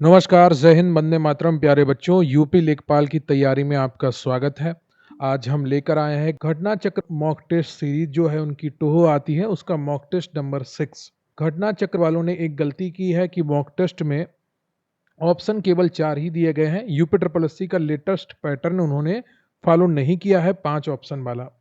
नमस्कार, जय हिंद, वंदे मातरम। प्यारे बच्चों, यूपी लेखपाल की तैयारी में आपका स्वागत है। आज हम लेकर आए हैं घटना चक्र मॉक टेस्ट सीरीज जो है उनकी टोहो आती है, उसका मॉक टेस्ट नंबर 6। घटना चक्र वालों ने एक गलती की है कि मॉक टेस्ट में ऑप्शन केवल 4 ही दिए गए हैं। यूपी ट्रिपल एससी का लेटेस्ट पैटर्न उन्होंने फॉलो नहीं किया है 5 ऑप्शन वाला।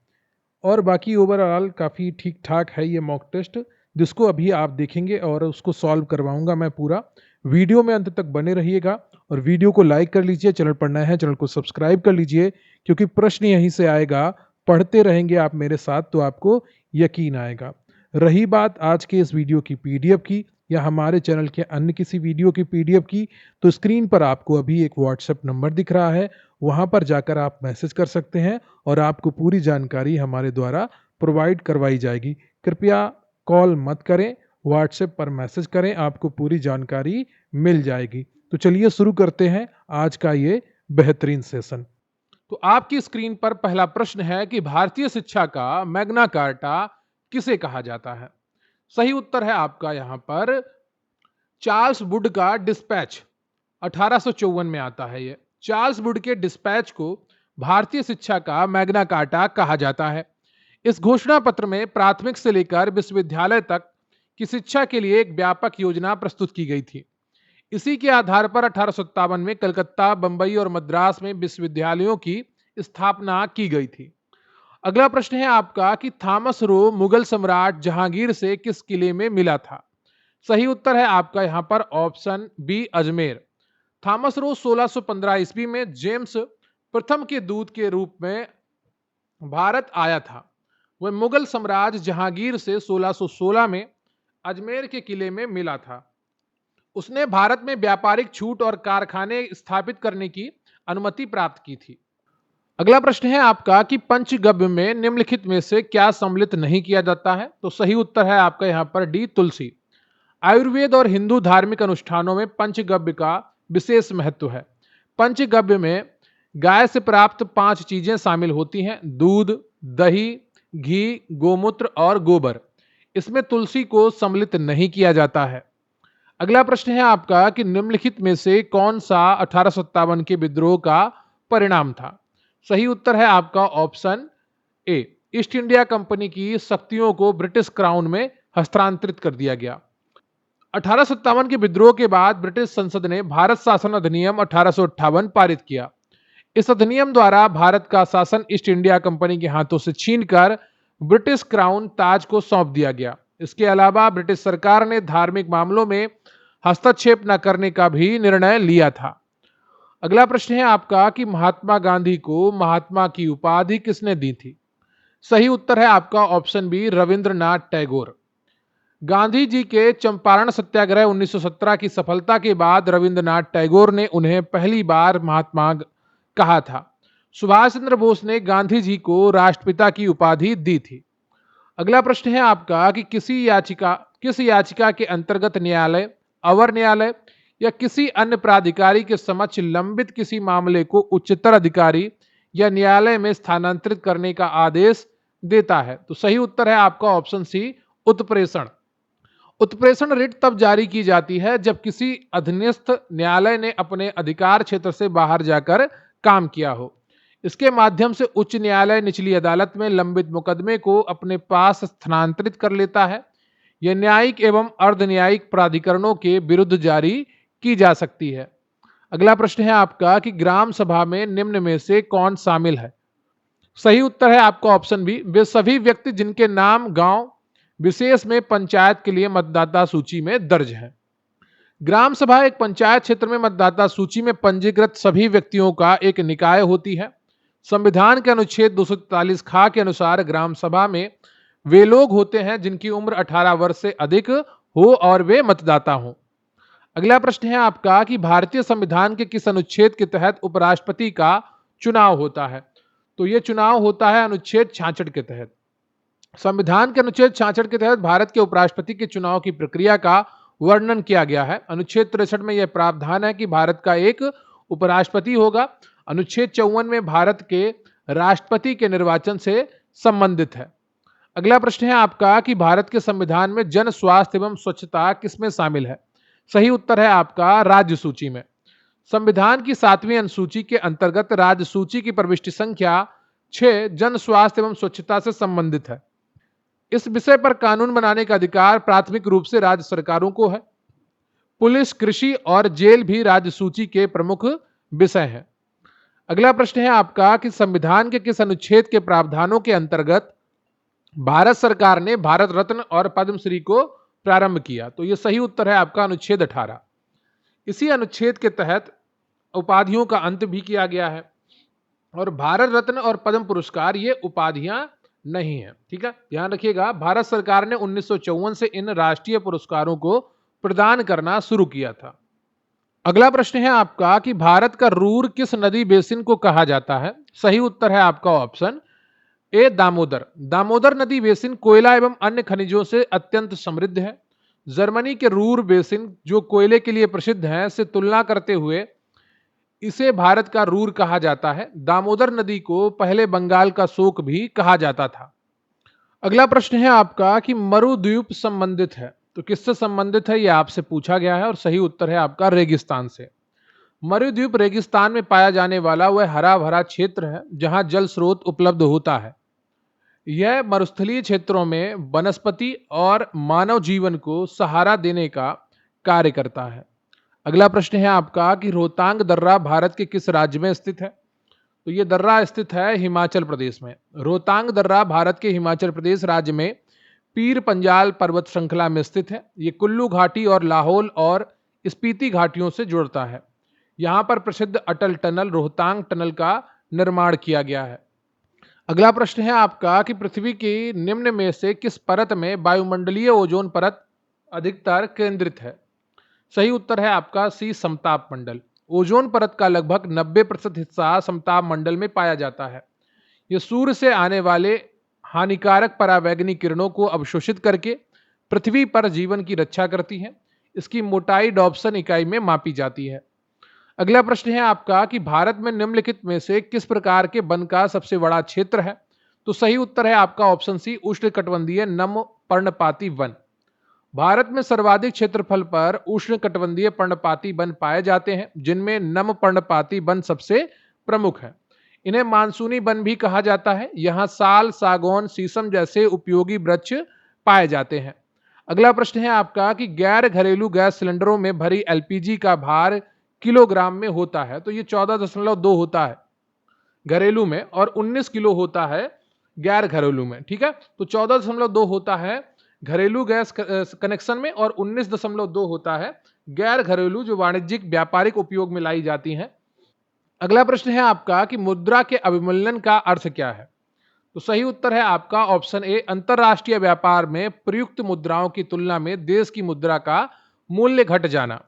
और बाकी ओवरऑल काफ़ी ठीक ठाक है ये मॉक टेस्ट, जिसको अभी आप देखेंगे और उसको सॉल्व करवाऊंगा मैं पूरा। वीडियो में अंत तक बने रहिएगा और वीडियो को लाइक कर लीजिए। चैनल पर नया है, चैनल को सब्सक्राइब कर लीजिए, क्योंकि प्रश्न यहीं से आएगा। पढ़ते रहेंगे आप मेरे साथ तो आपको यकीन आएगा। रही बात आज के इस वीडियो की पीडीएफ की या हमारे चैनल के अन्य किसी वीडियो की पीडीएफ की, तो स्क्रीन पर आपको अभी एक व्हाट्सएप नंबर दिख रहा है, वहां पर जाकर आप मैसेज कर सकते हैं और आपको पूरी जानकारी हमारे द्वारा प्रोवाइड करवाई जाएगी। कृपया कॉल मत करें, व्हाट्सएप पर मैसेज करें, आपको पूरी जानकारी मिल जाएगी। तो चलिए शुरू करते हैं आज का ये बेहतरीन सेशन। तो आपकी स्क्रीन पर पहला प्रश्न है कि भारतीय शिक्षा का मैग्ना कार्टा किसे कहा जाता है। सही उत्तर है आपका यहाँ पर चार्ल्स वुड का डिस्पैच। 1854 में आता है ये। चार्ल्स वुड के डिस्पैच को भारतीय शिक्षा का मैग्ना कार्टा कहा जाता है। इस घोषणा पत्र में प्राथमिक से लेकर विश्वविद्यालय तक की शिक्षा के लिए एक व्यापक योजना प्रस्तुत की गई थी। इसी के आधार पर 1857 में कलकत्ता, बंबई और मद्रास में विश्वविद्यालयों की स्थापना की गई थी। अगला प्रश्न है आपका कि थॉमस रो मुगल सम्राट जहांगीर से किस किले में मिला था। सही उत्तर है आपका यहाँ पर option B, Ajmer. Thomas Roe 1615 ईस्वी में जेम्स प्रथम के दूत के रूप में भारत आया था। वह मुगल सम्राट जहांगीर से 1616 में अजमेर के किले में मिला था। उसने भारत में व्यापारिक छूट और कारखाने स्थापित करने की अनुमति प्राप्त की थी। अगला प्रश्न है आपका कि पंचगव्य में निम्नलिखित में से क्या सम्मिलित नहीं किया जाता है। तो सही उत्तर है आपका यहाँ पर डी, तुलसी। आयुर्वेद और हिंदू धार्मिक अनुष्ठानों में पंचगव्य का विशेष महत्व है। पंचगव्य में गाय से प्राप्त 5 चीजें शामिल होती हैं: दूध, दही, घी, गोमूत्र और गोबर। इसमें तुलसी को सम्मिलित नहीं किया जाता है। अगला प्रश्न है आपका कि निम्नलिखित में से कौन सा 1857 के विद्रोह का परिणाम था। सही उत्तर है आपका option A, east India company की शक्तियों को ब्रिटिश क्राउन में हस्तांतरित कर दिया गया। 1857 के विद्रोह के बाद ब्रिटिश संसद ने भारत शासन अधिनियम 1858 पारित किया। इस अधिनियम द्वारा भारत का शासन ईस्ट इंडिया कंपनी के हाथों से छीनकर ब्रिटिश क्राउन ताज को सौंप दिया गया। इसके अलावा ब्रिटिश सरकार ने धार्मिक मामलों में हस्तक्षेप न करने का भी निर्णय लिया था। अगला प्रश्न है आपका कि महात्मा गांधी को महात्मा की उपाधि किसने दी थी। सही उत्तर है आपका ऑप्शन बी, रविंद्रनाथ टैगोर। गांधी जी के चंपारण सत्याग्रह 1917 की सफलता के बाद रविंद्रनाथ टैगोर ने उन्हें पहली बार महात्मा कहा था। सुभाष चंद्र बोस ने गांधी जी को राष्ट्रपिता की उपाधि दी थी। अगला प्रश्न है आपका कि किस याचिका के अंतर्गत न्यायालय, अवर न्यायालय या किसी अन्य प्राधिकारी के समक्ष लंबित किसी मामले को उच्चतर अधिकारी या न्यायालय में स्थानांतरित करने का आदेश देता है। तो सही उत्तर है आपका ऑप्शन सी, उत्प्रेषण। उत्प्रेषण रिट तब जारी की जाती है जब किसी अधीनस्थ न्यायालय ने अपने अधिकार क्षेत्र से बाहर जाकर काम किया हो। इसके माध्यम से उच्च न्यायालय निचली अदालत में लंबित मुकदमे को अपने पास स्थानांतरित कर लेता है। यह न्यायिक एवं अर्ध न्यायिक प्राधिकरणों के विरुद्ध जारी की जा सकती है। अगला प्रश्न है आपका कि ग्राम सभा में निम्न में से कौन शामिल है। सही उत्तर है आपका ऑप्शन बी, वे सभी व्यक्ति जिनके नाम गांव विशेष में पंचायत के लिए मतदाता सूची में दर्ज है। ग्राम सभा एक पंचायत क्षेत्र में मतदाता सूची में पंजीकृत सभी व्यक्तियों का एक निकाय होती है। संविधान के अनुच्छेद 243 खा के अनुसार ग्राम सभा में वे लोग होते हैं जिनकी उम्र 18 वर्ष से अधिक हो और वे मतदाता हों। अगला प्रश्न है आपका कि भारतीय संविधान के किस अनुच्छेद के तहत उपराष्ट्रपति का चुनाव होता है। तो यह चुनाव होता है अनुच्छेद 66 के तहत। संविधान के अनुच्छेद 66 के तहत भारत के उपराष्ट्रपति के चुनाव की प्रक्रिया का वर्णन किया गया है। अनुच्छेद 63 में यह प्रावधान है कि भारत का एक उपराष्ट्रपति होगा। अनुच्छेद 54 में भारत के राष्ट्रपति के निर्वाचन से संबंधित है। अगला प्रश्न है आपका कि भारत के संविधान में जन स्वास्थ्य एवं स्वच्छता किसमें शामिल है। सही उत्तर है आपका राज्य सूची में। संविधान की 7वीं अनुसूची के अंतर्गत राज्य सूची की प्रविष्टि संख्या 6 जन स्वास्थ्य एवं स्वच्छता से संबंधित है। इस विषय पर कानून बनाने का अधिकार प्राथमिक रूप से राज्य सरकारों को है। पुलिस, कृषि और जेल भी राज्य सूची के प्रमुख विषय हैं। अगला प्रश्न है आपका कि संविधान के किस अनुच्छेद के प्रावधानों के अंतर्गत भारत सरकार ने भारत रत्न और पद्मश्री को प्रारंभ किया? तो यह सही उत्तर है आपका अनुच्छेद 18। इसी अनुच्छेद के तहत उपाधियों का अंत भी किया गया है और भारत रत्न और पद्म पुरस्कार ये उपाधियां नहीं है। ठीक है, ध्यान रखिएगा, भारत सरकार ने 1954 से इन राष्ट्रीय पुरस्कारों को प्रदान करना शुरू किया था। अगला प्रश्न है आपका कि भारत का रूर किस नदी बेसिन को कहा जाता है? सही उत्तर है आपका ऑप्शन ए दामोदर। दामोदर नदी बेसिन कोयला एवं अन्य खनिजों से अत्यंत समृद्ध है। जर्मनी के रूर बेसिन जो कोयले के लिए प्रसिद्ध है से तुलना करते हुए इसे भारत का रूर कहा जाता है। दामोदर नदी को पहले बंगाल का शोक भी कहा जाता था। अगला प्रश्न है आपका कि मरुद्वीप संबंधित है, तो किससे संबंधित है यह आपसे पूछा गया है और सही उत्तर है आपका रेगिस्तान से। मरुद्वीप रेगिस्तान में पाया जाने वाला वह हरा भरा क्षेत्र है जहां जल स्रोत उपलब्ध होता है। यह मरुस्थलीय क्षेत्रों में वनस्पति और मानव जीवन को सहारा देने का कार्य करता है। अगला प्रश्न है आपका कि रोहतांग दर्रा भारत के किस राज्य में स्थित है? तो यह दर्रा स्थित है हिमाचल प्रदेश में। रोहतांग दर्रा भारत के हिमाचल प्रदेश राज्य में पीर पंजाल पर्वत श्रृंखला में स्थित है। ये कुल्लू घाटी और लाहौल और स्पीति घाटियों से जुड़ता है। यहाँ पर प्रसिद्ध अटल टनल रोहतांग टनल का निर्माण किया गया है। अगला प्रश्न है आपका कि पृथ्वी की निम्न में से किस परत में वायुमंडलीय ओजोन परत अधिकतर केंद्रित है? सही उत्तर है आपका सी समताप मंडल। ओजोन परत का लगभग 90% हिस्सा समताप मंडल में पाया जाता है। यह सूर्य से आने वाले हानिकारक परावैंगनी किरणों को अवशोषित करके पृथ्वी पर जीवन की रक्षा करती है। इसकी मोटाई डॉप्सन इकाई में मापी जाती है। अगला प्रश्न है आपका कि भारत में निम्नलिखित में से किस प्रकार के वन का सबसे बड़ा क्षेत्र है? तो सही उत्तर है आपका ऑप्शन सी उष्णकटिबंधीय नम पर्णपाती वन। भारत में सर्वाधिक क्षेत्रफल पर उष्णकटिबंधीय पर्णपाती वन पाए जाते हैं, जिनमें नम पर्णपाती वन सबसे प्रमुख है। इन्हें मानसूनी वन भी कहा जाता है। यहाँ साल, सागौन, शीशम जैसे उपयोगी वृक्ष पाए जाते हैं। अगला प्रश्न है आपका कि गैर घरेलू गैस सिलेंडरों में भरी एलपीजी का भार किलोग्राम में होता है। तो ये 14.2 होता है घरेलू में और 19 किलो होता है गैर घरेलू में। ठीक है, तो 14.2 होता है घरेलू गैस कनेक्शन में और 19.2 होता है गैर घरेलू जो वाणिज्यिक व्यापारिक उपयोग में लाई जाती हैं। अगला प्रश्न है आपका कि मुद्रा के अवमूल्यन का अर्थ क्या है? तो सही उत्तर है आपका ऑप्शन ए अंतरराष्ट्रीय व्यापार में प्रयुक्त मुद्राओं की तुलना में देश की मुद्रा का मूल्य घट जाना।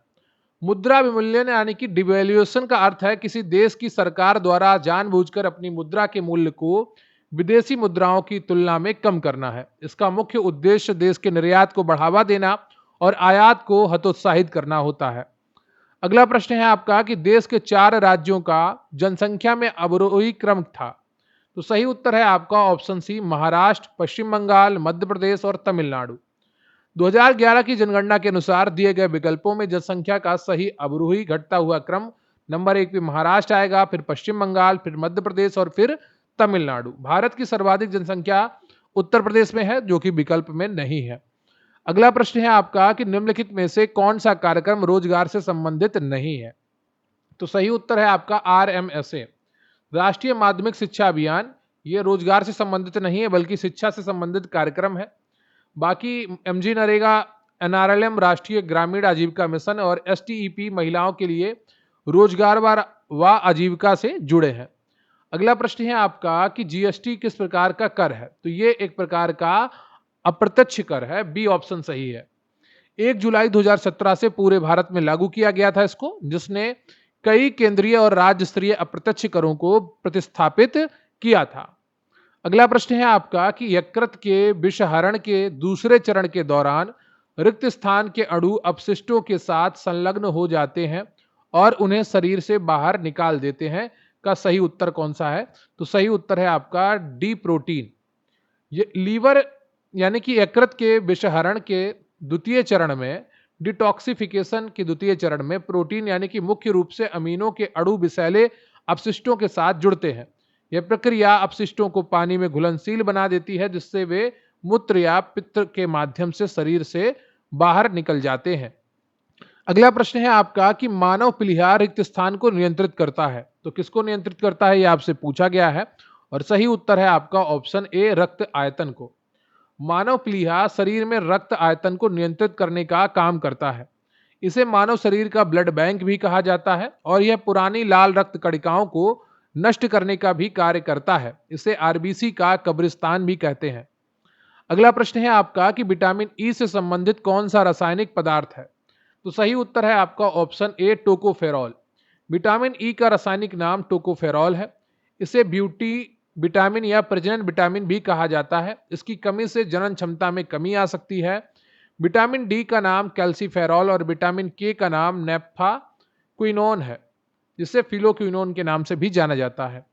मुद्रा विमूल्यन यानी कि डिवैल्यूएशन का अर्थ है किसी देश की सरकार द्वारा जानबूझकर अपनी मुद्रा के मूल्य को विदेशी मुद्राओं की तुलना में कम करना है। इसका मुख्य उद्देश्य देश के निर्यात को बढ़ावा देना और आयात को हतोत्साहित करना होता है। अगला प्रश्न है आपका कि देश के 4 राज्यों का जनसंख्या में अवरोही क्रम था। तो सही उत्तर है आपका ऑप्शन सी महाराष्ट्र, पश्चिम बंगाल, मध्य प्रदेश और तमिलनाडु। 2011 की जनगणना के अनुसार दिए गए विकल्पों में जनसंख्या का सही अवरोही घटता हुआ क्रम नंबर 1 पे महाराष्ट्र आएगा, फिर पश्चिम बंगाल, फिर मध्य प्रदेश और फिर तमिलनाडु। भारत की सर्वाधिक जनसंख्या उत्तर प्रदेश में है जो कि विकल्प में नहीं है। अगला प्रश्न है आपका कि निम्नलिखित में से कौन सा कार्यक्रम रोजगार से संबंधित नहीं है? तो सही उत्तर है आपका आरएमएसए राष्ट्रीय माध्यमिक शिक्षा अभियान। ये रोजगार से संबंधित नहीं है बल्कि शिक्षा से संबंधित कार्यक्रम है। बाकी एमजी नरेगा, एनआरएलएम राष्ट्रीय ग्रामीण आजीविका मिशन और एसटीईपी महिलाओं के लिए रोजगार व आजीविका से जुड़े हैं। अगला प्रश्न है आपका कि जीएसटी किस प्रकार का कर है? तो ये एक प्रकार का अप्रत्यक्ष कर है, बी ऑप्शन सही है। 1 जुलाई 2017 से पूरे भारत में लागू किया गया था इसको, जिसने कई केंद्रीय और राज्य स्तरीय अप्रत्यक्ष करों को प्रतिस्थापित किया था। अगला प्रश्न है आपका कि यकृत के विषहरण के दूसरे चरण के दौरान रिक्त स्थान के अणु अपशिष्टों के साथ संलग्न हो जाते हैं और उन्हें शरीर से बाहर निकाल देते हैं का सही उत्तर कौन सा है? तो सही उत्तर है आपका डी प्रोटीन। ये लीवर यानी कि यकृत के विषहरण के द्वितीय चरण में डिटॉक्सिफिकेशन के द्वितीय चरण में प्रोटीन यानी कि मुख्य रूप से अमीनों के अणु विषैले अपशिष्टों के साथ जुड़ते हैं। यह प्रक्रिया अपशिष्टों को पानी में घुलनशील बना देती है, जिससे वे मूत्र या पित्त के माध्यम से शरीर से बाहर निकल जाते हैं। अगला प्रश्न है आपका कि मानव प्लीहा रिक्त स्थान को नियंत्रित करता है। तो किसको नियंत्रित करता है, यह आपसे पूछा गया है और सही उत्तर है आपका ऑप्शन ए, रक्त आयतन को। मानव प्लीहा शरीर में रक्त आयतन को नियंत्रित करने का काम करता है। इसे मानव शरीर का ब्लड बैंक भी कहा जाता है और यह पुरानी लाल रक्त कणिकाओं को नष्ट करने का भी कार्य करता है। इसे आरबीसी का कब्रिस्तान भी कहते हैं। अगला प्रश्न है आपका कि विटामिन ई से संबंधित कौन सा रासायनिक पदार्थ है। तो सही उत्तर है आपका option A, tocopherol. Vitamin E का रासायनिक नाम टोकोफेरॉल है। इसे ब्यूटी विटामिन या प्रजनन विटामिन भी कहा जाता है। इसकी कमी से जनन क्षमता में कमी आ सकती है। विटामिन डी का नाम कैल्सीफेरॉल और विटामिन के का नाम नेफ्थाक्विनोन है, जिसे फिलोक्विनोन के नाम से भी जाना जाता है।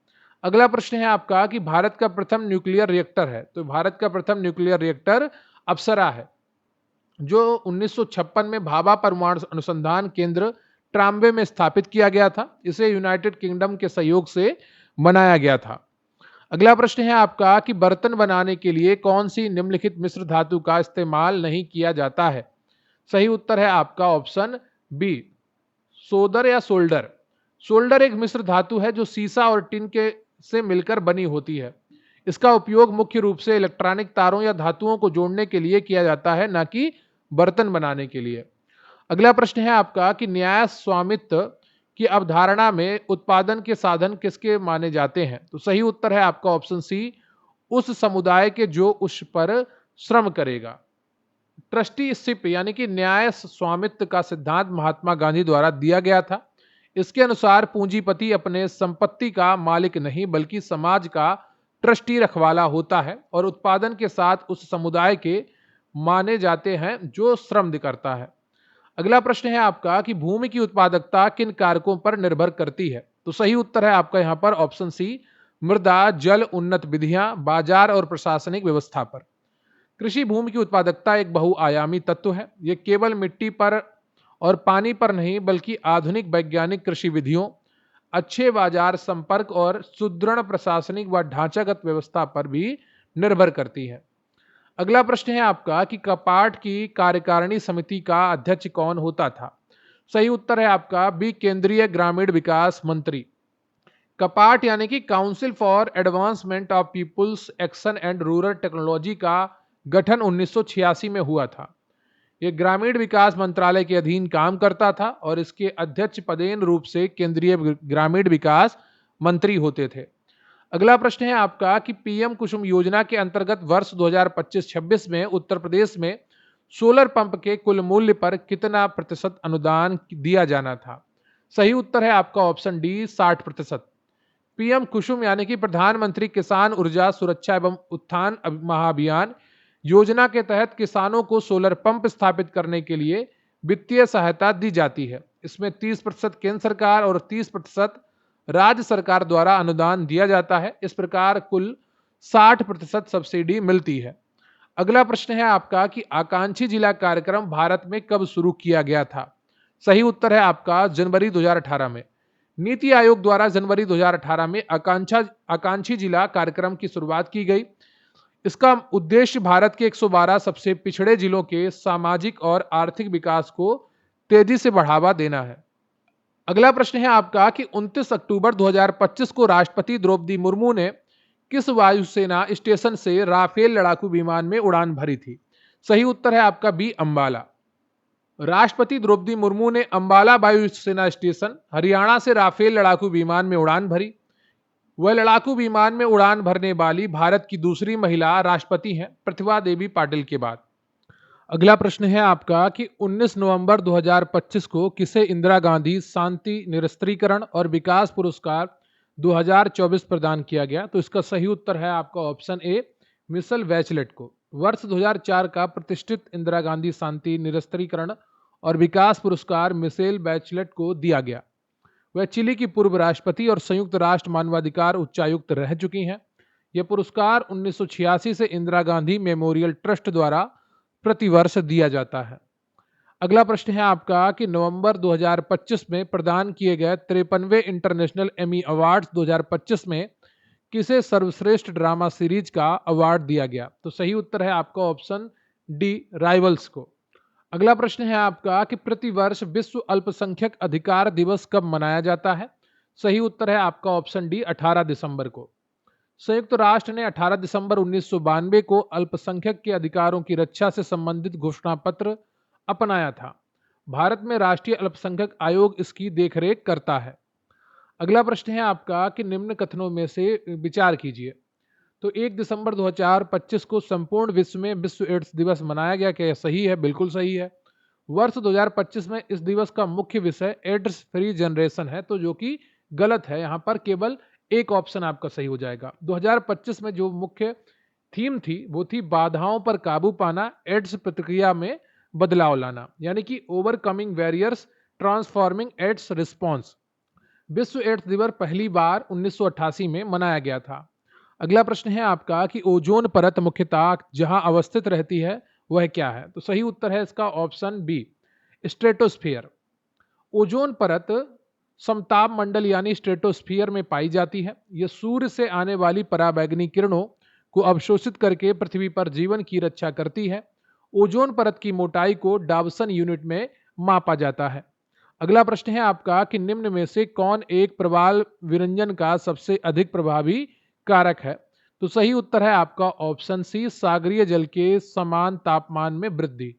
अगला प्रश्न है आपका कि भारत का प्रथम न्यूक्लियर रिएक्टर है। तो भारत का प्रथम न्यूक्लियर रिएक्टर अप्सरा है, जो 1956 में भाभा परमाणु अनुसंधान केंद्र ट्राम्बे में स्थापित किया गया था। इसे यूनाइटेड किंगडम के सहयोग से बनाया गया था। अगला प्रश्न है आपका कि बर्तन बनाने के लिए कौन सी निम्नलिखित मिश्र धातु का इस्तेमाल नहीं किया जाता है। सही उत्तर है आपका ऑप्शन बी, सोदर या सोल्डर। सोल्डर एक मिश्र धातु है जो सीसा और टिन के से मिलकर बनी होती है। इसका उपयोग मुख्य रूप से इलेक्ट्रॉनिक तारों या धातुओं को जोड़ने के लिए किया जाता है, न कि बर्तन बनाने के लिए। अगला प्रश्न है आपका कि न्याय स्वामित्व की अवधारणा में उत्पादन के साधन किसके माने जाते हैं। तो सही उत्तर है आपका ऑप्शन सी, उस समुदाय के जो उस पर श्रम करेगा। ट्रस्टीशिप यानी कि न्याय स्वामित्व का सिद्धांत महात्मा गांधी द्वारा दिया गया था। इसके अनुसार पूंजीपति अपने संपत्ति का मालिक नहीं बल्कि समाज का ट्रस्टी रखवाला होता है और उत्पादन के साथ उस समुदाय के माने जाते हैं जो श्रम करता है। अगला प्रश्न है आपका कि भूमि की उत्पादकता किन कारकों पर निर्भर करती है। तो सही उत्तर है आपका यहां पर ऑप्शन सी, मृदा, जल, उन्नत विधियां, बाजार और प्रशासनिक व्यवस्था पर। कृषि भूमि की उत्पादकता एक बहुआयामी तत्व है। यह केवल मिट्टी पर और पानी पर नहीं बल्कि आधुनिक वैज्ञानिक कृषि विधियों, अच्छे बाजार संपर्क और सुदृढ़ प्रशासनिक व ढांचागत व्यवस्था पर भी निर्भर करती है। अगला प्रश्न है आपका कि कपाट की कार्यकारिणी समिति का अध्यक्ष कौन होता था। सही उत्तर है आपका बी, केंद्रीय ग्रामीण विकास मंत्री। कपाट यानी कि council for advancement of people's action and rural technology का गठन 1986 में हुआ था। यह ग्रामीण विकास मंत्रालय के अधीन काम करता था और इसके अध्यक्ष पदेन रूप से केंद्रीय ग्रामीण विकास मंत्री होते थे। अगला प्रश्न है आपका कि पीएम कुसुम योजना के अंतर्गत वर्ष 2025-26 में उत्तर प्रदेश में सोलर पंप के कुल मूल्य पर कितना प्रतिशत अनुदान दिया जाना था। सही उत्तर है आपका ऑप्शन डी, 60%। पीएम कुसुम यानी कि प्रधानमंत्री किसान ऊर्जा सुरक्षा एवं उत्थान महाअभियान योजना के तहत किसानों को सोलर पंप स्थापित करने के लिए वित्तीय सहायता दी जाती है। इसमें 30% केंद्र सरकार और 30% राज्य सरकार द्वारा अनुदान दिया जाता है। इस प्रकार कुल 60% सब्सिडी मिलती है। अगला प्रश्न है आपका कि आकांक्षी जिला कार्यक्रम भारत में कब शुरू किया गया था। सही उत्तर है आपका जनवरी 2018 में। नीति आयोग द्वारा जनवरी 2018 में आकांक्षी जिला कार्यक्रम की शुरुआत की गई। इसका उद्देश्य भारत के 112 सबसे पिछड़े जिलों के सामाजिक और आर्थिक विकास को तेजी से बढ़ावा देना है। अगला प्रश्न है आपका कि 29 अक्टूबर 2025 को राष्ट्रपति द्रौपदी मुर्मू ने किस वायुसेना स्टेशन से राफेल लड़ाकू विमान में उड़ान भरी थी। सही उत्तर है आपका बी, अंबाला। राष्ट्रपति द्रौपदी मुर्मू ने अंबाला वायुसेना स्टेशन हरियाणा से राफेल लड़ाकू विमान में उड़ान भरी। वह लड़ाकू विमान में उड़ान भरने वाली भारत की दूसरी महिला राष्ट्रपति हैं, प्रतिभा देवी पाटिल के बाद। अगला प्रश्न है आपका कि 19 नवंबर 2025 को किसे इंदिरा गांधी शांति निरस्त्रीकरण और विकास पुरस्कार 2024 प्रदान किया गया। तो इसका सही उत्तर है आपका ऑप्शन ए, मिशेल बैचलेट को। वर्ष 2004 का प्रतिष्ठित इंदिरा गांधी शांति निरस्त्रीकरण और विकास पुरस्कार मिशेल बैचलेट को दिया गया। वह चिली की पूर्व राष्ट्रपति और संयुक्त राष्ट्र मानवाधिकार उच्चायुक्त रह चुकी हैं। यह पुरस्कार 1986 से इंदिरा गांधी मेमोरियल ट्रस्ट द्वारा प्रतिवर्ष दिया जाता है। अगला प्रश्न है आपका कि नवंबर 2025 में प्रदान किए गए 53वें इंटरनेशनल एमी अवार्ड्स 2025 में किसे सर्वश्रेष्ठ ड्रामा सीरीज का अवार्ड दिया गया? तो सही उत्तर है आपका ऑप्शन डी, राइवल्स को। अगला प्रश्न है आपका कि प्रतिवर्ष विश्व अल्पसंख्यक अधिकार दिवस कब मनाया जाता है? सही उत्तर है आपका ऑप्शन डी, 18 दिसंबर को। संयुक्त राष्ट्र ने 18 दिसंबर 1992 को अल्पसंख्यक के अधिकारों की रक्षा से संबंधित घोषणा पत्र अपनाया था। भारत में राष्ट्रीय अल्पसंख्यक आयोग इसकी देखरेख करता है। अगला प्रश्न है आपका कि निम्न कथनों में से विचार कीजिए। तो 1 दिसंबर 2025 को संपूर्ण विश्व में विश्व एड्स दिवस मनाया गया, क्या यह सही है? बिल्कुल सही है। वर्ष 2025 में इस दिवस का मुख्य विषय एड्स फ्री जनरेशन है, तो जो कि गलत है। यहाँ पर केवल एक ऑप्शन आपका सही हो जाएगा। 2025 में जो मुख्य थीम थी वो थी बाधाओं पर काबू पाना, एड्स प्रतिक्रिया में बदलाव लाना, यानी कि overcoming barriers transforming AIDS response. विश्व एड्स दिवस पहली बार 1988 में मनाया गया था। अगला प्रश्न है आपका कि ओजोन परत मुख्यतः जहां अवस्थित रहती है वह क्या है? तो सही उत्तर है इसका ऑप्शन बी, स्ट्रेटोस्फियर। ओजोन परत समताप मंडल यानी स्ट्रेटोस्फियर में पाई जाती है। यह सूर्य से आने वाली पराबैंगनी किरणों को अवशोषित करके पृथ्वी पर जीवन की रक्षा करती है। ओजोन परत की मोटाई को डावसन यूनिट में मापा जाता है। अगला प्रश्न है आपका कि निम्न में से कौन एक प्रवाल विरंजन का सबसे अधिक प्रभावी कारक है? तो सही उत्तर है आपका ऑप्शन सी, सागरीय जल के समान तापमान में वृद्धि।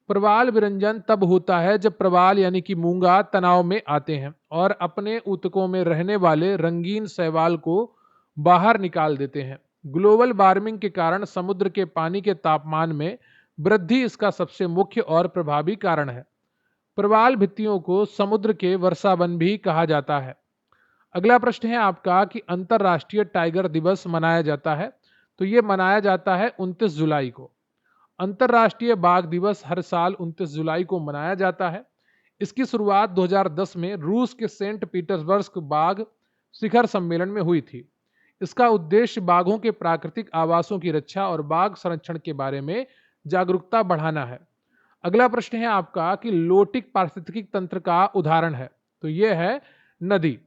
प्रवाल विरंजन तब होता है जब प्रवाल यानी कि मूंगा तनाव में आते हैं और अपने ऊतकों में रहने वाले रंगीन शैवाल को बाहर निकाल देते हैं। ग्लोबल वार्मिंग के कारण समुद्र के पानी के तापमान में वृद्धि इसका सबसे मुख्य और प्रभावी कारण है। प्रवाल भित्तियों को समुद्र के वर्षावन भी कहा जाता है। अगला प्रश्न है आपका कि अंतर्राष्ट्रीय टाइगर दिवस मनाया जाता है। तो ये मनाया जाता है 29 जुलाई को। अंतर्राष्ट्रीय बाघ दिवस हर साल 29 जुलाई को मनाया जाता है। इसकी शुरुआत 2010 में रूस के सेंट पीटर्सबर्ग बाघ शिखर सम्मेलन में हुई थी। इसका उद्देश्य बाघों के प्राकृतिक आवासों की रक्षा और बाघ संरक्षण के बारे में जागरूकता बढ़ाना है। अगला प्रश्न है आपका कि लोटिक पारिस्थितिक तंत्र का उदाहरण है। तो यह है नदी।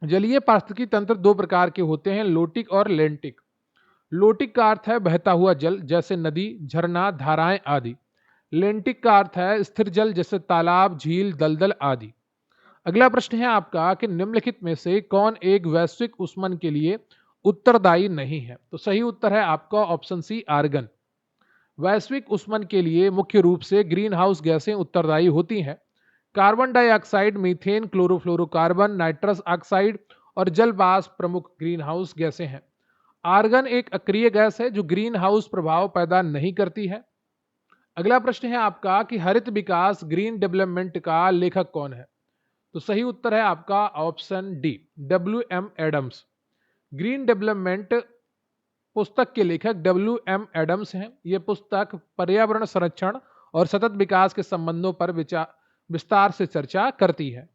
जलीय पारिस्थितिकी तंत्र दो प्रकार के होते हैं, लोटिक और लेंटिक। लोटिक का अर्थ है बहता हुआ जल, जैसे नदी, झरना, धाराएं आदि। लेंटिक का अर्थ है स्थिर जल, जैसे तालाब, झील, दलदल आदि। अगला प्रश्न है आपका कि निम्नलिखित में से कौन एक वैश्विक ऊष्मन के लिए उत्तरदायी नहीं है? तो सही उत्तर है आपका ऑप्शन सी, आर्गन। वैश्विक ऊष्मन के लिए मुख्य रूप से ग्रीन हाउस गैसें उत्तरदायी होती हैं। Carbon dioxide, methane, chlorofluorocarbon, nitrous oxide और जल वाष्प प्रमुख ग्रीन हाउस गैसें हैं। आर्गन एक अक्रिय गैस है जो ग्रीन हाउस प्रभाव पैदा नहीं करती है। अगला प्रश्न है आपका कि हरित विकास ग्रीन डेवलपमेंट का लेखक कौन है? तो सही उत्तर है आपका option D, W.M. Adams. Green development पुस्तक के लेखक W.M. एडम्स हैं। यह पुस्तक पर्यावरण संरक्षण और सतत विकास के संबंधों पर विस्तार से चर्चा करती है।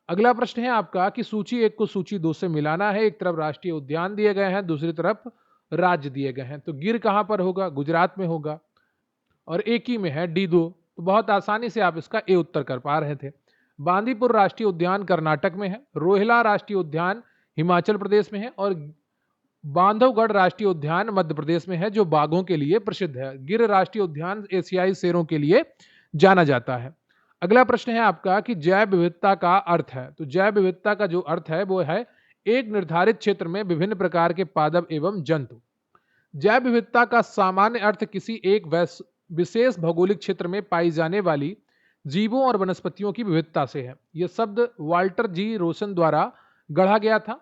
अगला प्रश्न है आपका कि सूची 1 को सूची 2 से मिलाना है। एक तरफ राष्ट्रीय उद्यान दिए गए हैं, दूसरी तरफ राज्य दिए गए हैं। तो गिर कहां पर होगा? गुजरात में होगा और एक ही में है, D2। तो बहुत आसानी से आप इसका ए उत्तर कर पा रहे थे। बांदीपुर राष्ट्रीय उद्यान कर्नाटक में है, रोहिला राष्ट्रीय उद्यान हिमाचल प्रदेश में है और बांधवगढ़ राष्ट्रीय उद्यान मध्य प्रदेश में है, जो बाघों के लिए प्रसिद्ध है। गिर राष्ट्रीय उद्यान एशियाई शेरों के लिए जाना जाता है। अगला प्रश्न है आपका कि जैव विविधता का अर्थ है। तो जैव विविधता का जो अर्थ है वो है एक निर्धारित क्षेत्र में विभिन्न प्रकार के पादप एवं जंतु। जैव विविधता का सामान्य अर्थ किसी एक विशेष भौगोलिक क्षेत्र में पाई जाने वाली जीवों और वनस्पतियों की विविधता से है। यह शब्द वाल्टर जी रोसन द्वारा गढ़ा गया था।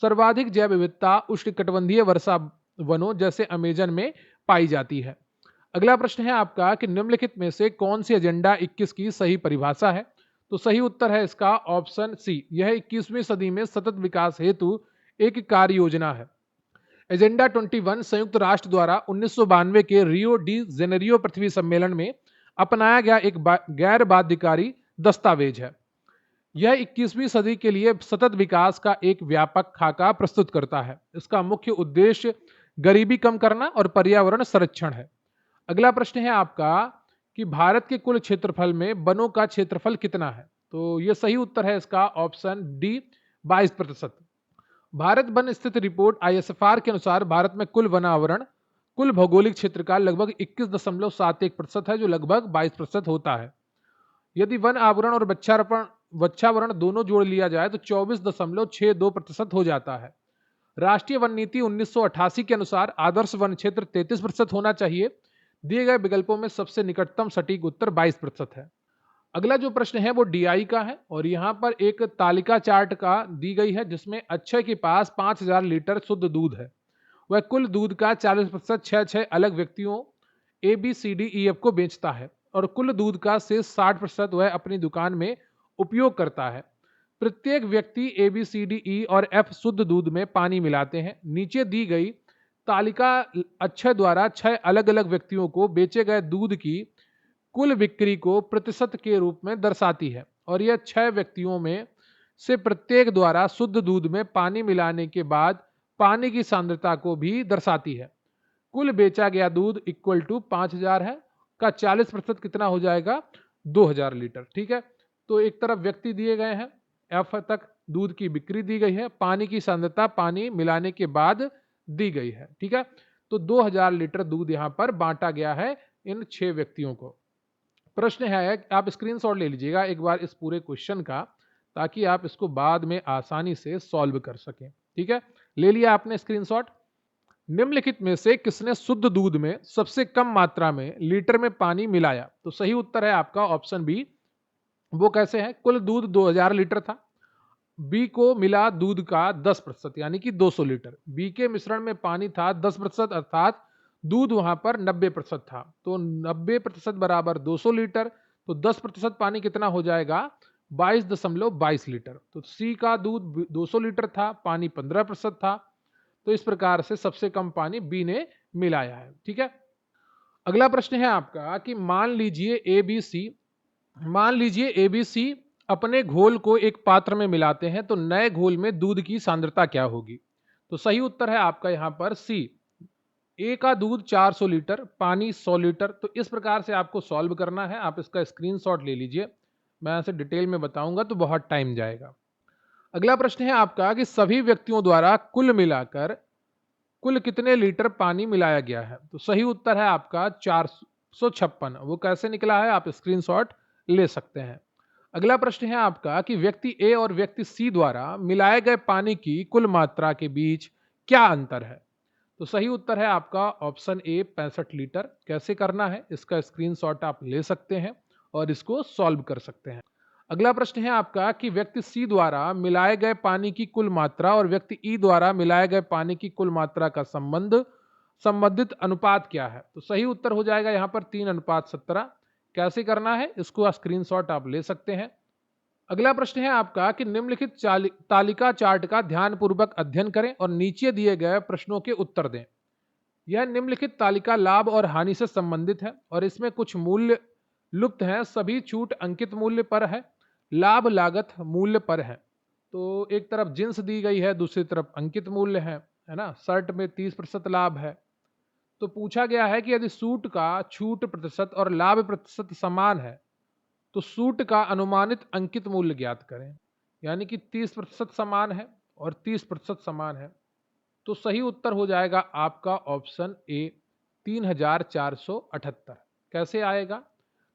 सर्वाधिक जैव विविधता उष्णकटिबंधीय वर्षा वनों जैसे अमेजन में पाई जाती है। अगला प्रश्न है आपका कि निम्नलिखित में से कौन सी एजेंडा 21 की सही परिभाषा है? तो सही उत्तर है इसका ऑप्शन सी, यह 21वीं सदी में सतत विकास हेतु एक कार्य योजना है। एजेंडा 21 संयुक्त राष्ट्र द्वारा 1992 के रियो डी जेनेरियो पृथ्वी सम्मेलन में अपनाया गया एक गैर बाध्यकारी दस्तावेज है। यह 21वीं सदी के लिए सतत विकास का एक व्यापक खाका प्रस्तुत करता है। इसका मुख्य उद्देश्य गरीबी कम करना और पर्यावरण संरक्षण है। अगला प्रश्न है आपका कि भारत के कुल क्षेत्रफल में वनों का क्षेत्रफल कितना है? तो ये सही उत्तर है इसका ऑप्शन डी 22%। भारत वन स्थित रिपोर्ट आईएसएफआर के अनुसार भारत में कुल वन आवरण कुल भौगोलिक क्षेत्र का लगभग 21.71% है, जो लगभग 22% होता है। यदि वन आवरण और वृक्षावरण दोनों जोड़ लिया जाए तो 24.62% हो जाता है। राष्ट्रीय वन नीति 1988 के अनुसार आदर्श वन क्षेत्र 33% होना चाहिए। दिए गए विकल्पों में सबसे निकटतम सटीक उत्तर 22% है। अगला जो प्रश्न है वो डीआई का है और यहाँ पर एक तालिका चार्ट का दी गई है जिसमें अक्षय के पास 5000 लीटर शुद्ध दूध है। वह कुल दूध का 40% छह अलग व्यक्तियों A B C D E F को बेचता है और कुल दूध का शेष 60% वह अपनी दुकान में उपयोग करता है। प्रत्येक व्यक्ति ए बी सी डी ई और एफ शुद्ध दूध में पानी मिलाते हैं। नीचे दी गई तालिका अक्षय द्वारा 6 अलग अलग व्यक्तियों को बेचे गए दूध की कुल बिक्री को प्रतिशत के रूप में दर्शाती है और यह 6 व्यक्तियों में से प्रत्येक द्वारा शुद्ध दूध में पानी मिलाने के बाद पानी की सांद्रता को भी दर्शाती है। कुल बेचा गया दूध इक्वल टू 5000 है का 40% कितना हो जाएगा? 2000 लीटर। ठीक है, तो एक तरफ व्यक्ति दिए गए हैं, एफ तक दूध की बिक्री दी गई है, पानी की सांद्रता पानी मिलाने के बाद दी गई है। ठीक है, तो 2000 लीटर दूध यहां पर बांटा गया है इन 6 व्यक्तियों को। प्रश्न है, आप स्क्रीनशॉट ले लीजिएगा एक बार इस पूरे क्वेश्चन का, ताकि आप इसको बाद में आसानी से सॉल्व कर सकें। ठीक है, ले लिया आपने स्क्रीनशॉट। निम्नलिखित में से किसने शुद्ध दूध में सबसे कम मात्रा में लीटर में पानी मिलाया? तो सही उत्तर है आपका ऑप्शन बी। वो कैसे है? कुल दूध 2000 लीटर था, बी को मिला दूध का 10% यानी कि 200 लीटर, बी के मिश्रण में पानी था 10% अर्थात दूध वहां पर 90% था। तो 90% बराबर 200 लीटर, तो 10% पानी कितना हो जाएगा? 22.22 लीटर। तो सी का दूध 200 लीटर था, पानी 15% था, तो इस प्रकार से सबसे कम पानी बी ने मिलाया है। ठीक है, अगला प्रश्न है आपका कि मान लीजिए ए बी सी अपने घोल को एक पात्र में मिलाते हैं तो नए घोल में दूध की सांद्रता क्या होगी? तो सही उत्तर है आपका यहां पर सी। ए का दूध 400 लीटर, पानी 100 लीटर। तो इस प्रकार से आपको सॉल्व करना है। आप इसका स्क्रीनशॉट ले लीजिए, मैं ऐसे डिटेल में बताऊंगा तो बहुत टाइम जाएगा। अगला प्रश्न है आपका कि सभी व्यक्तियों द्वारा कुल मिलाकर कुल कितने लीटर पानी मिलाया गया है? तो सही उत्तर है आपका 456। वो कैसे निकला है आप स्क्रीनशॉट ले सकते हैं। अगला प्रश्न है आपका कि व्यक्ति ए और व्यक्ति सी द्वारा मिलाए गए पानी की कुल मात्रा के बीच क्या अंतर है? तो सही उत्तर है आपका ऑप्शन ए 65 लीटर। कैसे करना है इसका स्क्रीनशॉट आप ले सकते हैं और इसको सॉल्व कर सकते हैं। अगला प्रश्न है आपका कि व्यक्ति सी द्वारा मिलाए गए पानी की कुल मात्रा और व्यक्ति ई द्वारा मिलाए गए पानी की कुल मात्रा का संबंधित अनुपात क्या है? तो सही उत्तर हो जाएगा यहां पर 3:17। कैसे करना है इसको स्क्रीनशॉट आप ले सकते हैं। अगला प्रश्न है आपका कि निम्नलिखित तालिका चार्ट का ध्यानपूर्वक अध्ययन करें और नीचे दिए गए प्रश्नों के उत्तर दें। यह निम्नलिखित तालिका लाभ और हानि से संबंधित है और इसमें कुछ मूल्य लुप्त हैं, सभी छूट अंकित मूल्य पर है, लाभ लागत मूल्य पर है। तो एक तरफ जिन्स दी गई है, दूसरी तरफ अंकित मूल्य है ना। शर्ट में 30% लाभ है। तो पूछा गया है कि यदि सूट का छूट प्रतिशत और लाभ प्रतिशत समान है तो सूट का अनुमानित अंकित मूल्य ज्ञात करें। यानी कि 30% समान है और 30% समान है, तो सही उत्तर हो जाएगा आपका ऑप्शन ए 3478। कैसे आएगा?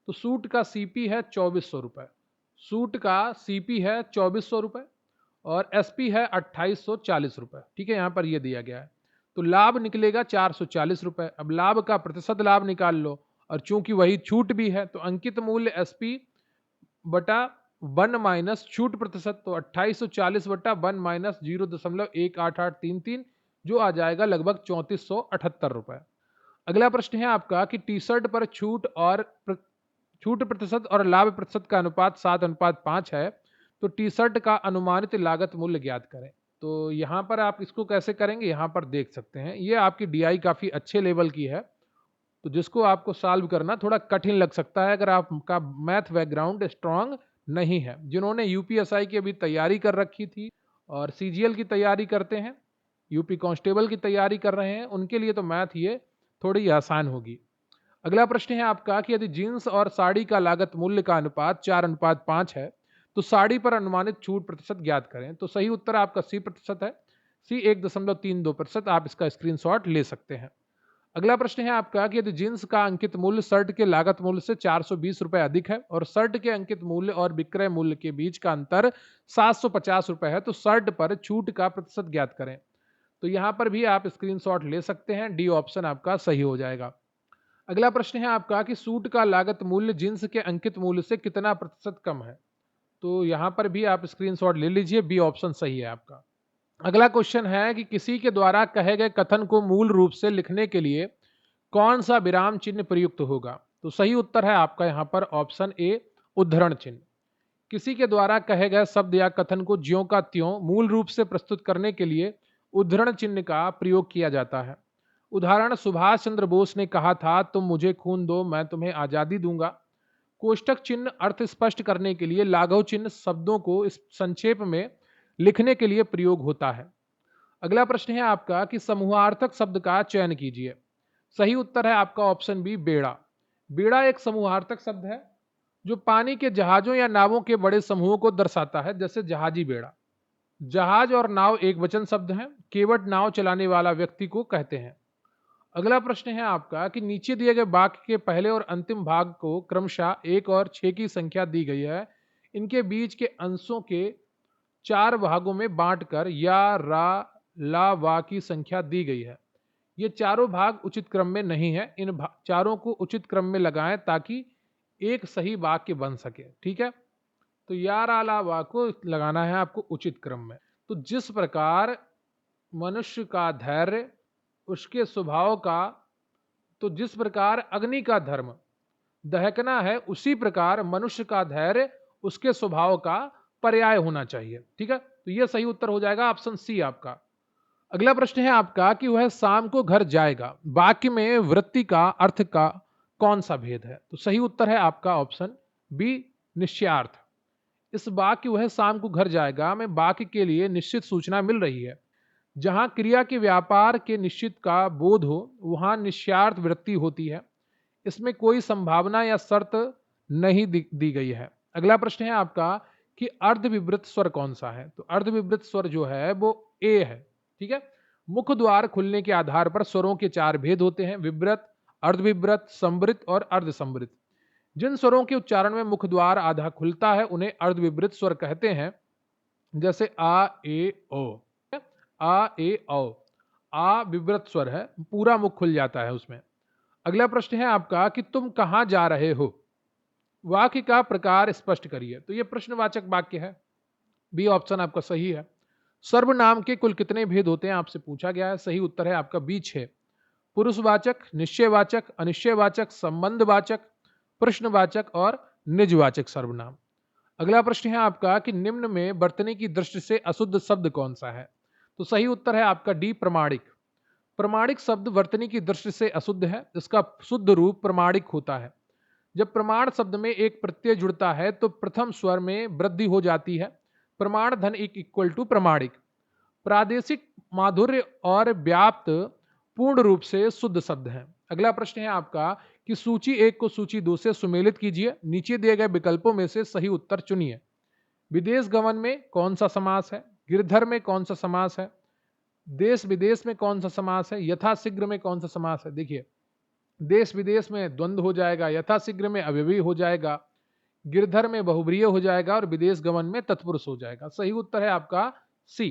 तो सूट का सीपी है 2400 रुपए, सूट का सीपी है 2400 रुपए और एसपी है 2840 रुपए। ठीक है, यहां पर यह दिया गया है। तो लाभ निकलेगा 440 रुपए। अब लाभ का प्रतिशत लाभ निकाल लो और चूंकि वही छूट भी है तो अंकित मूल्य एसपी बटा 1 माइनस छूट प्रतिशत, तो 2840 बटा 1 माइनस 0.18833 जो आ जाएगा लगभग 3478 रुपए। अगला प्रश्न है आपका कि टी शर्ट पर छूट प्रतिशत और लाभ प्रतिशत का अनुपात 7:5 है, तो टी शर्ट का अनुमानित लागत मूल्य ज्ञात करें। तो यहां पर आप इसको कैसे करेंगे, यहां पर देख सकते हैं। ये आपकी डीआई काफी अच्छे लेवल की है, तो जिसको आपको सॉल्व करना थोड़ा कठिन लग सकता है अगर आपका मैथ बैकग्राउंड स्ट्रांग नहीं है। जिन्होंने यूपीएसआई की अभी तैयारी कर रखी थी और सीजीएल की तैयारी करते हैं, यूपी कांस्टेबल की तैयारी कर रहे हैं, उनके लिए तो मैथ ये थोड़ी आसान होगी। अगला प्रश्न है आपका कि यदि जीन्स और साड़ी का लागत मूल्य का अनुपात 4:5 है, तो साड़ी पर अनुमानित छूट प्रतिशत ज्ञात करें। तो सही उत्तर आपका सी प्रतिशत है। सी 1.32%। आप इसका स्क्रीनशॉट ले सकते हैं। अगला प्रश्न है आपका कि यदि जींस का अंकित मूल्य शर्ट के लागत मूल्य से 420 रुपए अधिक है और शर्ट के अंकित मूल्य और विक्रय मूल्य के बीच का अंतर 750 रुपए है, तो शर्ट पर छूट का प्रतिशत ज्ञात करें। तो यहां पर भी आप स्क्रीनशॉट ले सकते हैं। डी ऑप्शन आपका सही हो जाएगा। अगला प्रश्न है आपका कि सूट का लागत मूल्य जींस के अंकित मूल्य से कितना प्रतिशत कम है। तो यहां पर भी आप स्क्रीनशॉट ले लीजिए। बी ऑप्शन सही है आपका। अगला क्वेश्चन है कि किसी के द्वारा कहे गए कथन को मूल रूप से लिखने के लिए कौन सा विराम चिन्ह प्रयुक्त होगा। तो सही उत्तर है आपका यहां पर ऑप्शन ए, उद्धरण चिन्ह। किसी के द्वारा कहे गए शब्द या कथन को ज्यों का त्यों मूल रूप से प्रस्तुत करने के लिए उद्धरण चिन्ह का प्रयोग किया जाता है। उदाहरण, सुभाष चंद्र बोस ने कहा था, तुम मुझे खून दो मैं तुम्हें आजादी दूंगा। कोष्टक चिन्ह अर्थ स्पष्ट करने के लिए, लाघव चिन्ह शब्दों को इस संक्षेप में लिखने के लिए प्रयोग होता है। अगला प्रश्न है आपका कि समूहार्थक शब्द का चयन कीजिए। सही उत्तर है आपका ऑप्शन बी, बेड़ा। बेड़ा एक समूहार्थक शब्द है जो पानी के जहाजों या नावों के बड़े समूहों को दर्शाता है, जैसे जहाजी बेड़ा। जहाज और नाव एक वचन शब्द हैं। केवट नाव चलाने वाला व्यक्ति को कहते हैं। अगला प्रश्न है आपका कि नीचे दिए गए वाक्य के पहले और अंतिम भाग को क्रमशः 1 और 6 की संख्या दी गई है। इनके बीच के अंशों के 4 भागों में बांटकर या रा ला वा की संख्या दी गई है। ये चारों भाग उचित क्रम में नहीं है। इन चारों को उचित क्रम में लगाएं ताकि एक सही वाक्य बन सके। ठीक है, तो या रा ला वा को लगाना है आपको उचित क्रम में। तो जिस प्रकार मनुष्य का धैर्य उसके स्वभाव का, तो जिस प्रकार अग्नि का धर्म दहकना है, उसी प्रकार मनुष्य का धैर्य उसके स्वभाव का पर्याय होना चाहिए। ठीक है, तो यह सही उत्तर हो जाएगा ऑप्शन सी आपका। अगला प्रश्न है आपका कि वह शाम को घर जाएगा। वाक्य में वृत्ति का अर्थ का कौन सा भेद है। तो सही उत्तर है आपका ऑप्शन बी, निश्चयार्थ। इस वाक्य वह शाम को घर जाएगा में वाक्य के लिए निश्चित सूचना मिल रही है। जहां क्रिया के व्यापार के निश्चित का बोध हो वहां निश्चयार्थ वृत्ति होती है। इसमें कोई संभावना या शर्त नहीं दी गई है। अगला प्रश्न है आपका कि अर्धविवृत स्वर कौन सा है। तो अर्धविवृत स्वर जो है वो ए है। ठीक है, मुख द्वार खुलने के आधार पर स्वरों के 4 भेद होते हैं, विवृत, अर्धविवृत, संवृत और अर्धसंवृत। जिन स्वरों के उच्चारण में मुख द्वार आधा खुलता है उन्हें अर्धविवृत स्वर कहते हैं, जैसे आ, ए, ओ। आ, ए, औ। आ विवृत स्वर है, पूरा मुख खुल जाता है उसमें। अगला प्रश्न है आपका कि तुम कहां जा रहे हो। वाक्य का प्रकार स्पष्ट करिए। तो यह प्रश्नवाचक वाक्य है। बी ऑप्शन आपका सही है। सर्वनाम के कुल कितने भेद होते हैं आपसे पूछा गया है। सही उत्तर है आपका बी, 6। पुरुषवाचक, निश्चयवाचक, अनिश्चयवाचक, संबंधवाचक, प्रश्नवाचक और निजवाचक सर्वनाम। अगला प्रश्न है आपका कि निम्न में वर्तनी की दृष्टि से अशुद्ध शब्द कौन सा है। तो सही उत्तर है आपका डी, प्रमाणिक। प्रमाणिक शब्द वर्तनी की दृष्टि से अशुद्ध है। इसका शुद्ध रूप प्रमाणिक होता है। जब प्रमाण शब्द में एक प्रत्यय जुड़ता है तो प्रथम स्वर में वृद्धि हो जाती है। प्रमाण धन इक्वल टू प्रमाणिक। प्रादेशिक माधुर्य और व्याप्त पूर्ण रूप से शुद्ध शब्द है। अगला प्रश्न है आपका कि सूची 1 को सूची 2 से सुमेलित कीजिए। नीचे दिए गए विकल्पों में से सही उत्तर चुनिए। विदेश गमन में कौन सा समास है, गिरधर में कौन सा समास है, देश विदेश में कौन सा समास है, यथाशीघ्र में कौन सा समास है। देखिए, देश विदेश में द्वंद्व हो जाएगा, यथाशीघ्र में अव्ययी हो जाएगा, गिरधर में बहुब्रीय हो जाएगा और विदेश गमन में तत्पुरुष हो जाएगा। सही उत्तर है आपका सी।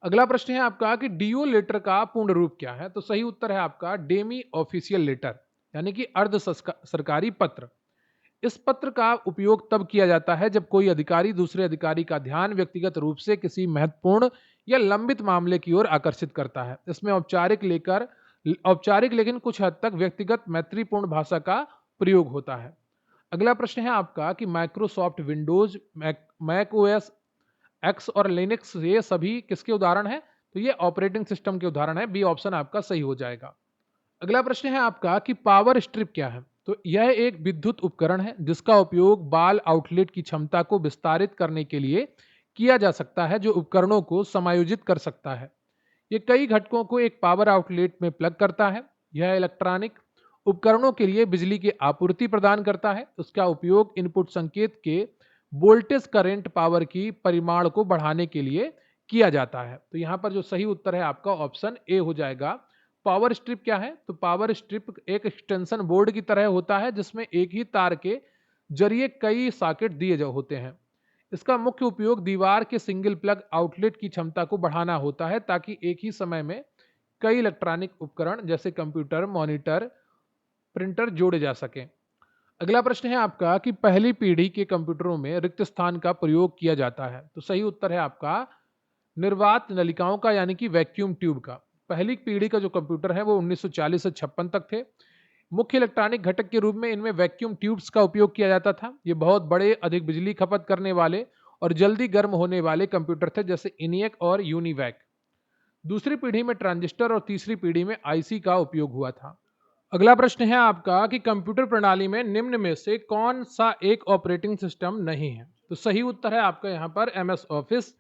अगला प्रश्न है आपका कि डीओ लेटर का पूर्ण रूप क्या है। तो सही उत्तर है आपका डेमी ऑफिशियल लेटर, यानी कि अर्ध सरकारी पत्र। इस पत्र का उपयोग तब किया जाता है जब कोई अधिकारी दूसरे अधिकारी का ध्यान व्यक्तिगत रूप से किसी महत्वपूर्ण या लंबित मामले की ओर आकर्षित करता है। इसमें औपचारिक लेकिन कुछ हद तक व्यक्तिगत मैत्रीपूर्ण भाषा का प्रयोग होता है। अगला प्रश्न है आपका कि Microsoft Windows, Mac OS X और लिनक्स, ये सभी किसके उदाहरण हैं। तो ये ऑपरेटिंग सिस्टम के उदाहरण है। बी ऑप्शन आपका सही हो जाएगा। अगला प्रश्न है आपका कि पावर स्ट्रिप क्या है। तो यह एक विद्युत उपकरण है जिसका उपयोग बाल आउटलेट की क्षमता को विस्तारित करने के लिए किया जा सकता है, जो उपकरणों को समायोजित कर सकता है। ये कई घटकों को एक पावर आउटलेट में प्लग करता है। यह इलेक्ट्रॉनिक उपकरणों के लिए बिजली की आपूर्ति प्रदान करता है। उसका उपयोग इनपुट संकेत के वोल्टेज, करंट, पावर की परिमाण को बढ़ाने के लिए किया जाता है। तो यहाँ पर जो सही उत्तर है आपका ऑप्शन ए हो जाएगा। पावर स्ट्रिप क्या है? तो पावर स्ट्रिप एक एक्सटेंशन बोर्ड की तरह होता है जिसमें एक ही तार के जरिए कई सॉकेट दिए होते हैं। इसका मुख्य उपयोग दीवार के सिंगल प्लग आउटलेट की क्षमता को बढ़ाना होता है ताकि एक ही समय में कई इलेक्ट्रॉनिक उपकरण जैसे कंप्यूटर, मॉनिटर, प्रिंटर जोड़े जा सकें। अगला प्रश्न है आपका कि पहली पीढ़ी के कंप्यूटरों में रिक्त स्थान का प्रयोग किया जाता है। तो सही उत्तर है आपका निर्वात नलिकाओं का, यानी कि वैक्यूम ट्यूब का। पहली पीढ़ी का जो कंप्यूटर है वो 1940 से 56 तक थे। मुख्य इलेक्ट्रॉनिक घटक के रूप में इनमें वैक्यूम ट्यूब्स का उपयोग किया जाता था। ये बहुत बड़े, अधिक बिजली खपत करने वाले और जल्दी गर्म होने वाले कंप्यूटर थे, जैसे इनियक और यूनिवैक। दूसरी पीढ़ी में ट्रांजिस्टर और तीसरी पीढ़ी में आईसी का उपयोग हुआ था। अगला प्रश्न है आपका कि कंप्यूटर प्रणाली में निम्न में से कौन सा एक ऑपरेटिंग सिस्टम नहीं है? तो सही उत्तर है आपका यहाँ पर एमएस ऑफिस।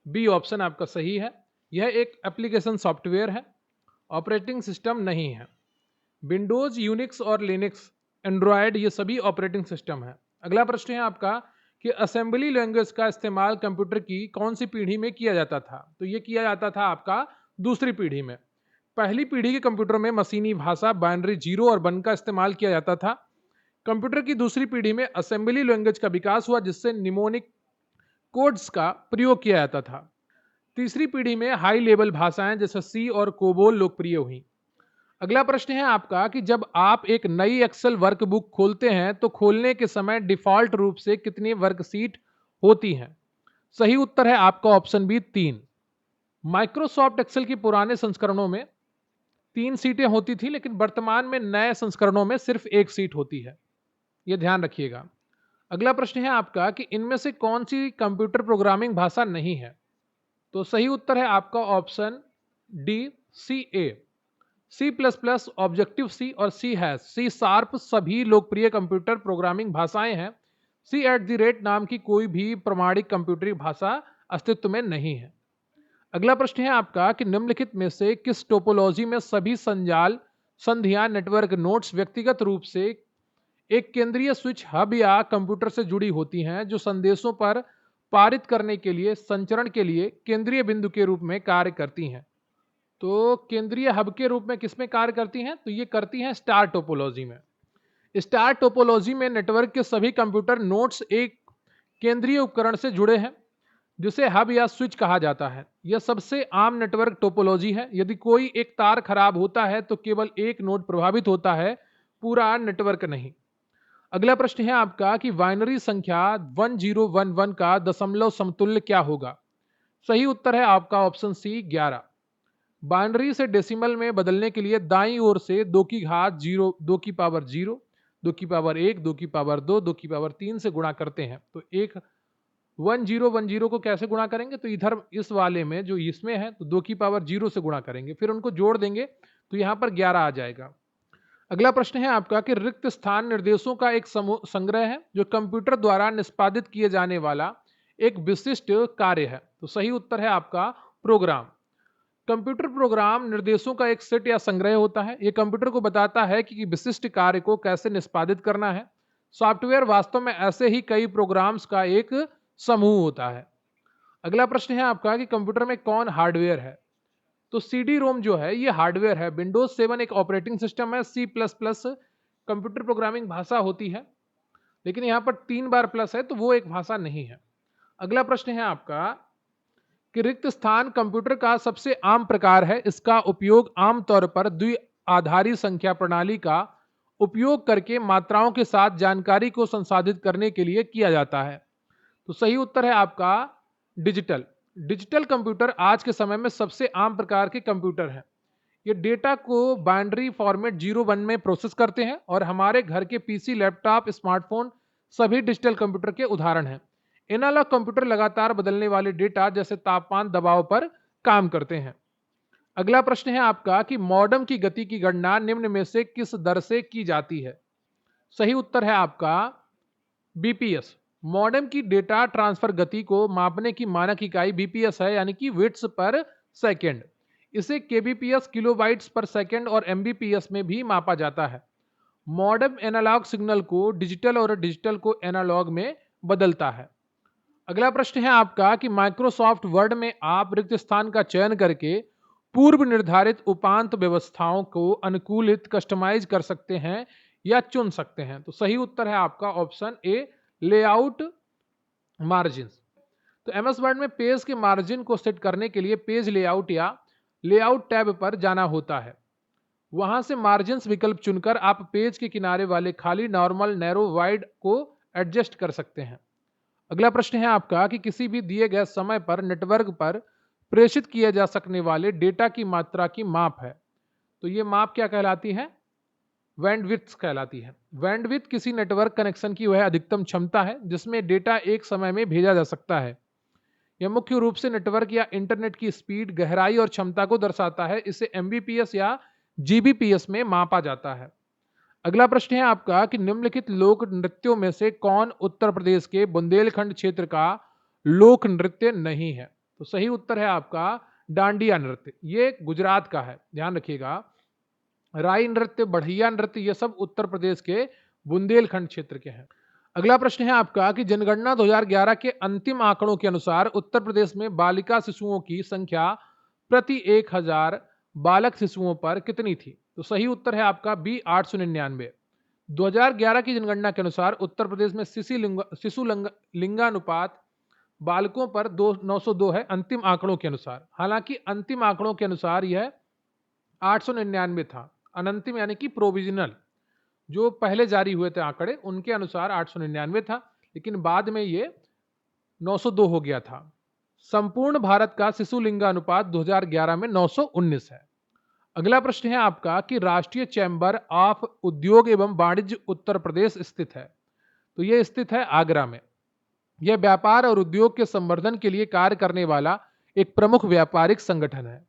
बी ऑप्शन आपका सही है। यह एक एप्लीकेशन सॉफ्टवेयर है, ऑपरेटिंग सिस्टम नहीं है। विंडोज, यूनिक्स और लिनक्स, एंड्रॉयड, ये सभी ऑपरेटिंग सिस्टम है। अगला प्रश्न है आपका कि असेंबली लैंग्वेज का इस्तेमाल कंप्यूटर की कौन सी पीढ़ी में किया जाता था? तो ये किया जाता था आपका दूसरी पीढ़ी में। पहली पीढ़ी के कंप्यूटर में मशीनी भाषा, बाइनरी 0 और 1 का इस्तेमाल किया जाता था। कंप्यूटर की दूसरी पीढ़ी में असेंबली लैंग्वेज का विकास हुआ जिससे निमोनिक कोड्स का प्रयोग किया जाता था। तीसरी पीढ़ी में हाई लेवल भाषाएं जैसे सी और कोबोल लोकप्रिय हुई। अगला प्रश्न है आपका कि जब आप एक नई एक्सेल वर्कबुक खोलते हैं तो खोलने के समय डिफॉल्ट रूप से कितनी वर्कशीट होती हैं? सही उत्तर है आपका ऑप्शन बी 3। माइक्रोसॉफ्ट एक्सेल के पुराने संस्करणों में 3 सीटें होती थी, लेकिन वर्तमान में नए संस्करणों में सिर्फ 1 सीट होती है। यह ध्यान रखिएगा। अगला प्रश्न है आपका कि इनमें से कौन सी कंप्यूटर प्रोग्रामिंग भाषा नहीं है? तो सही उत्तर है आपका ऑप्शन डी, सी ए। सी प्लस प्लस, ऑब्जेक्टिव सी और सी हैश, सी शार्प सभी लोकप्रिय कंप्यूटर प्रोग्रामिंग भाषाएं हैं। C@ नाम की कोई भी प्रमाणिक कंप्यूटरी भाषा अस्तित्व में नहीं है। अगला प्रश्न है आपका कि निम्नलिखित में से किस टोपोलॉजी में सभी संजाल, संधियां, नेटवर्क नोड्स व्यक्तिगत रूप से एक केंद्रीय स्विच, हब या कंप्यूटर से जुड़ी होती हैं जो संदेशों पर पारित करने के लिए, संचरण के लिए केंद्रीय बिंदु के रूप में कार्य करती हैं? तो केंद्रीय हब के रूप में किसमें कार्य करती हैं? तो ये करती हैं स्टार टोपोलॉजी में। स्टार टोपोलॉजी में नेटवर्क के सभी कंप्यूटर नोड्स एक केंद्रीय उपकरण से जुड़े हैं जिसे हब या स्विच कहा जाता है। यह सबसे आम नेटवर्क टोपोलॉजी है। यदि कोई एक तार खराब होता है तो केवल एक नोड प्रभावित होता है, पूरा नेटवर्क नहीं। अगला प्रश्न है आपका कि बाइनरी संख्या 1011 का दशमलव समतुल्य क्या होगा? सही उत्तर है आपका ऑप्शन सी 11। बाइनरी से डेसिमल में बदलने के लिए दाईं ओर से 2 की घात 0, 2 की पावर 0, 2 की पावर 1, 2 की पावर 2, 2 की पावर 3 से गुणा करते हैं। तो एक 1010 को कैसे गुणा करेंगे? तो इधर इस वाले में जो इसमें है तो 2 की पावर 0 से गुणा करेंगे, फिर उनको जोड़ देंगे तो यहाँ पर 11 आ जाएगा। अगला प्रश्न है आपका कि रिक्त स्थान निर्देशों का एक संग्रह है जो कंप्यूटर द्वारा निष्पादित किए जाने वाला एक विशिष्ट कार्य है। तो सही उत्तर है आपका प्रोग्राम। कंप्यूटर प्रोग्राम निर्देशों का एक सेट या संग्रह होता है। यह कंप्यूटर को बताता है कि विशिष्ट कार्य को कैसे निष्पादित करना है। सॉफ्टवेयर वास्तव में ऐसे ही कई प्रोग्राम्स का एक समूह होता है। अगला प्रश्न है आपका कि कंप्यूटर में कौन हार्डवेयर है? तो सीडी रोम जो है ये हार्डवेयर है। विंडोज 7 एक ऑपरेटिंग सिस्टम है। C++ कंप्यूटर प्रोग्रामिंग भाषा होती है, लेकिन यहाँ पर 3 बार प्लस है तो वो एक भाषा नहीं है। अगला प्रश्न है आपका कि रिक्त स्थान कंप्यूटर का सबसे आम प्रकार है। इसका उपयोग आमतौर पर द्विआधारी संख्या प्रणाली का उपयोग करके मात्राओं के साथ जानकारी को संसाधित करने के लिए किया जाता है। तो सही उत्तर है आपका डिजिटल। डिजिटल कंप्यूटर आज के समय में सबसे आम प्रकार के कंप्यूटर हैं। ये डेटा को बाइनरी फॉर्मेट 0-1 में प्रोसेस करते हैं और हमारे घर के पीसी, लैपटॉप, स्मार्टफोन सभी डिजिटल कंप्यूटर के उदाहरण हैं। एनालॉग कंप्यूटर लगातार बदलने वाले डेटा जैसे तापमान, दबाव पर काम करते हैं। अगला प्रश्न है आपका कि मॉडेम की गति की गणना निम्न में से किस दर से की जाती है? सही उत्तर है आपका बीपीएस। मॉडेम की डेटा ट्रांसफर गति को मापने की मानक इकाई बीपीएस है, यानी कि बिट्स पर सेकंड। इसे केबीपीएस, किलोबाइट्स पर सेकंड और एमबीपीएस में भी मापा जाता है। मॉडेम एनालॉग सिग्नल को डिजिटल और डिजिटल को एनालॉग में बदलता है। अगला प्रश्न है आपका कि माइक्रोसॉफ्ट वर्ड में आप रिक्त स्थान का चयन करके पूर्व निर्धारित उपांत व्यवस्थाओं को अनुकूलित कस्टमाइज कर सकते हैं या चुन सकते हैं। तो सही उत्तर है आपका ऑप्शन ए, लेआउट मार्जिन। तो एमएस वर्ड में पेज के मार्जिन को सेट करने के लिए पेज लेआउट या लेआउट टैब पर जाना होता है। वहां से मार्जिन्स विकल्प चुनकर आप पेज के किनारे वाले खाली नॉर्मल, नैरो, वाइड को एडजस्ट कर सकते हैं। अगला प्रश्न है आपका कि किसी भी दिए गए समय पर नेटवर्क पर प्रेषित किए जा सकने वाले डेटा की मात्रा की माप है। तो ये माप क्या कहलाती है? बैंडविड्थ कहलाती है। बैंडविड्थ किसी नेटवर्क कनेक्शन की वह अधिकतम क्षमता है जिसमें डेटा एक समय में भेजा जा सकता है। यह मुख्य रूप से नेटवर्क या इंटरनेट की स्पीड, गहराई और क्षमता को दर्शाता है। इसे एमबीपीएस या जीबीपीएस में मापा जाता है। अगला प्रश्न है आपका कि निम्नलिखित लोक नृत्यों में से कौन उत्तर प्रदेश के बुंदेलखंड क्षेत्र का लोक नृत्य नहीं है? तो सही उत्तर है आपका डांडिया नृत्य। ये गुजरात का है, ध्यान रखिएगा। राई नृत्य, बढ़िया नृत्य, ये सब उत्तर प्रदेश के बुंदेलखंड क्षेत्र के हैं। अगला प्रश्न है आपका कि जनगणना 2011 के अंतिम आंकड़ों के अनुसार उत्तर प्रदेश में बालिका शिशुओं की संख्या प्रति 1000 बालक शिशुओं पर कितनी थी? तो सही उत्तर है आपका बी, 899। 2011 की जनगणना के अनुसार उत्तर प्रदेश में शिशु लिंगानुपात बालकों पर 902 है अंतिम आंकड़ों के अनुसार। हालांकि अंतिम आंकड़ों के अनुसार यह 899 था। अनंतिम यानी कि प्रोविजनल, जो पहले जारी हुए थे आंकड़े, उनके अनुसार 899 था, लेकिन बाद में ये 902 हो गया था। संपूर्ण भारत का शिशु लिंगानुपात 2011 में 919 है। अगला प्रश्न है आपका कि राष्ट्रीय चैम्बर ऑफ उद्योग एवं वाणिज्य उत्तर प्रदेश स्थित है। तो यह स्थित है आगरा में। यह व्यापार और उद्योग के संवर्धन के लिए कार्य करने वाला एक प्रमुख व्यापारिक संगठन है।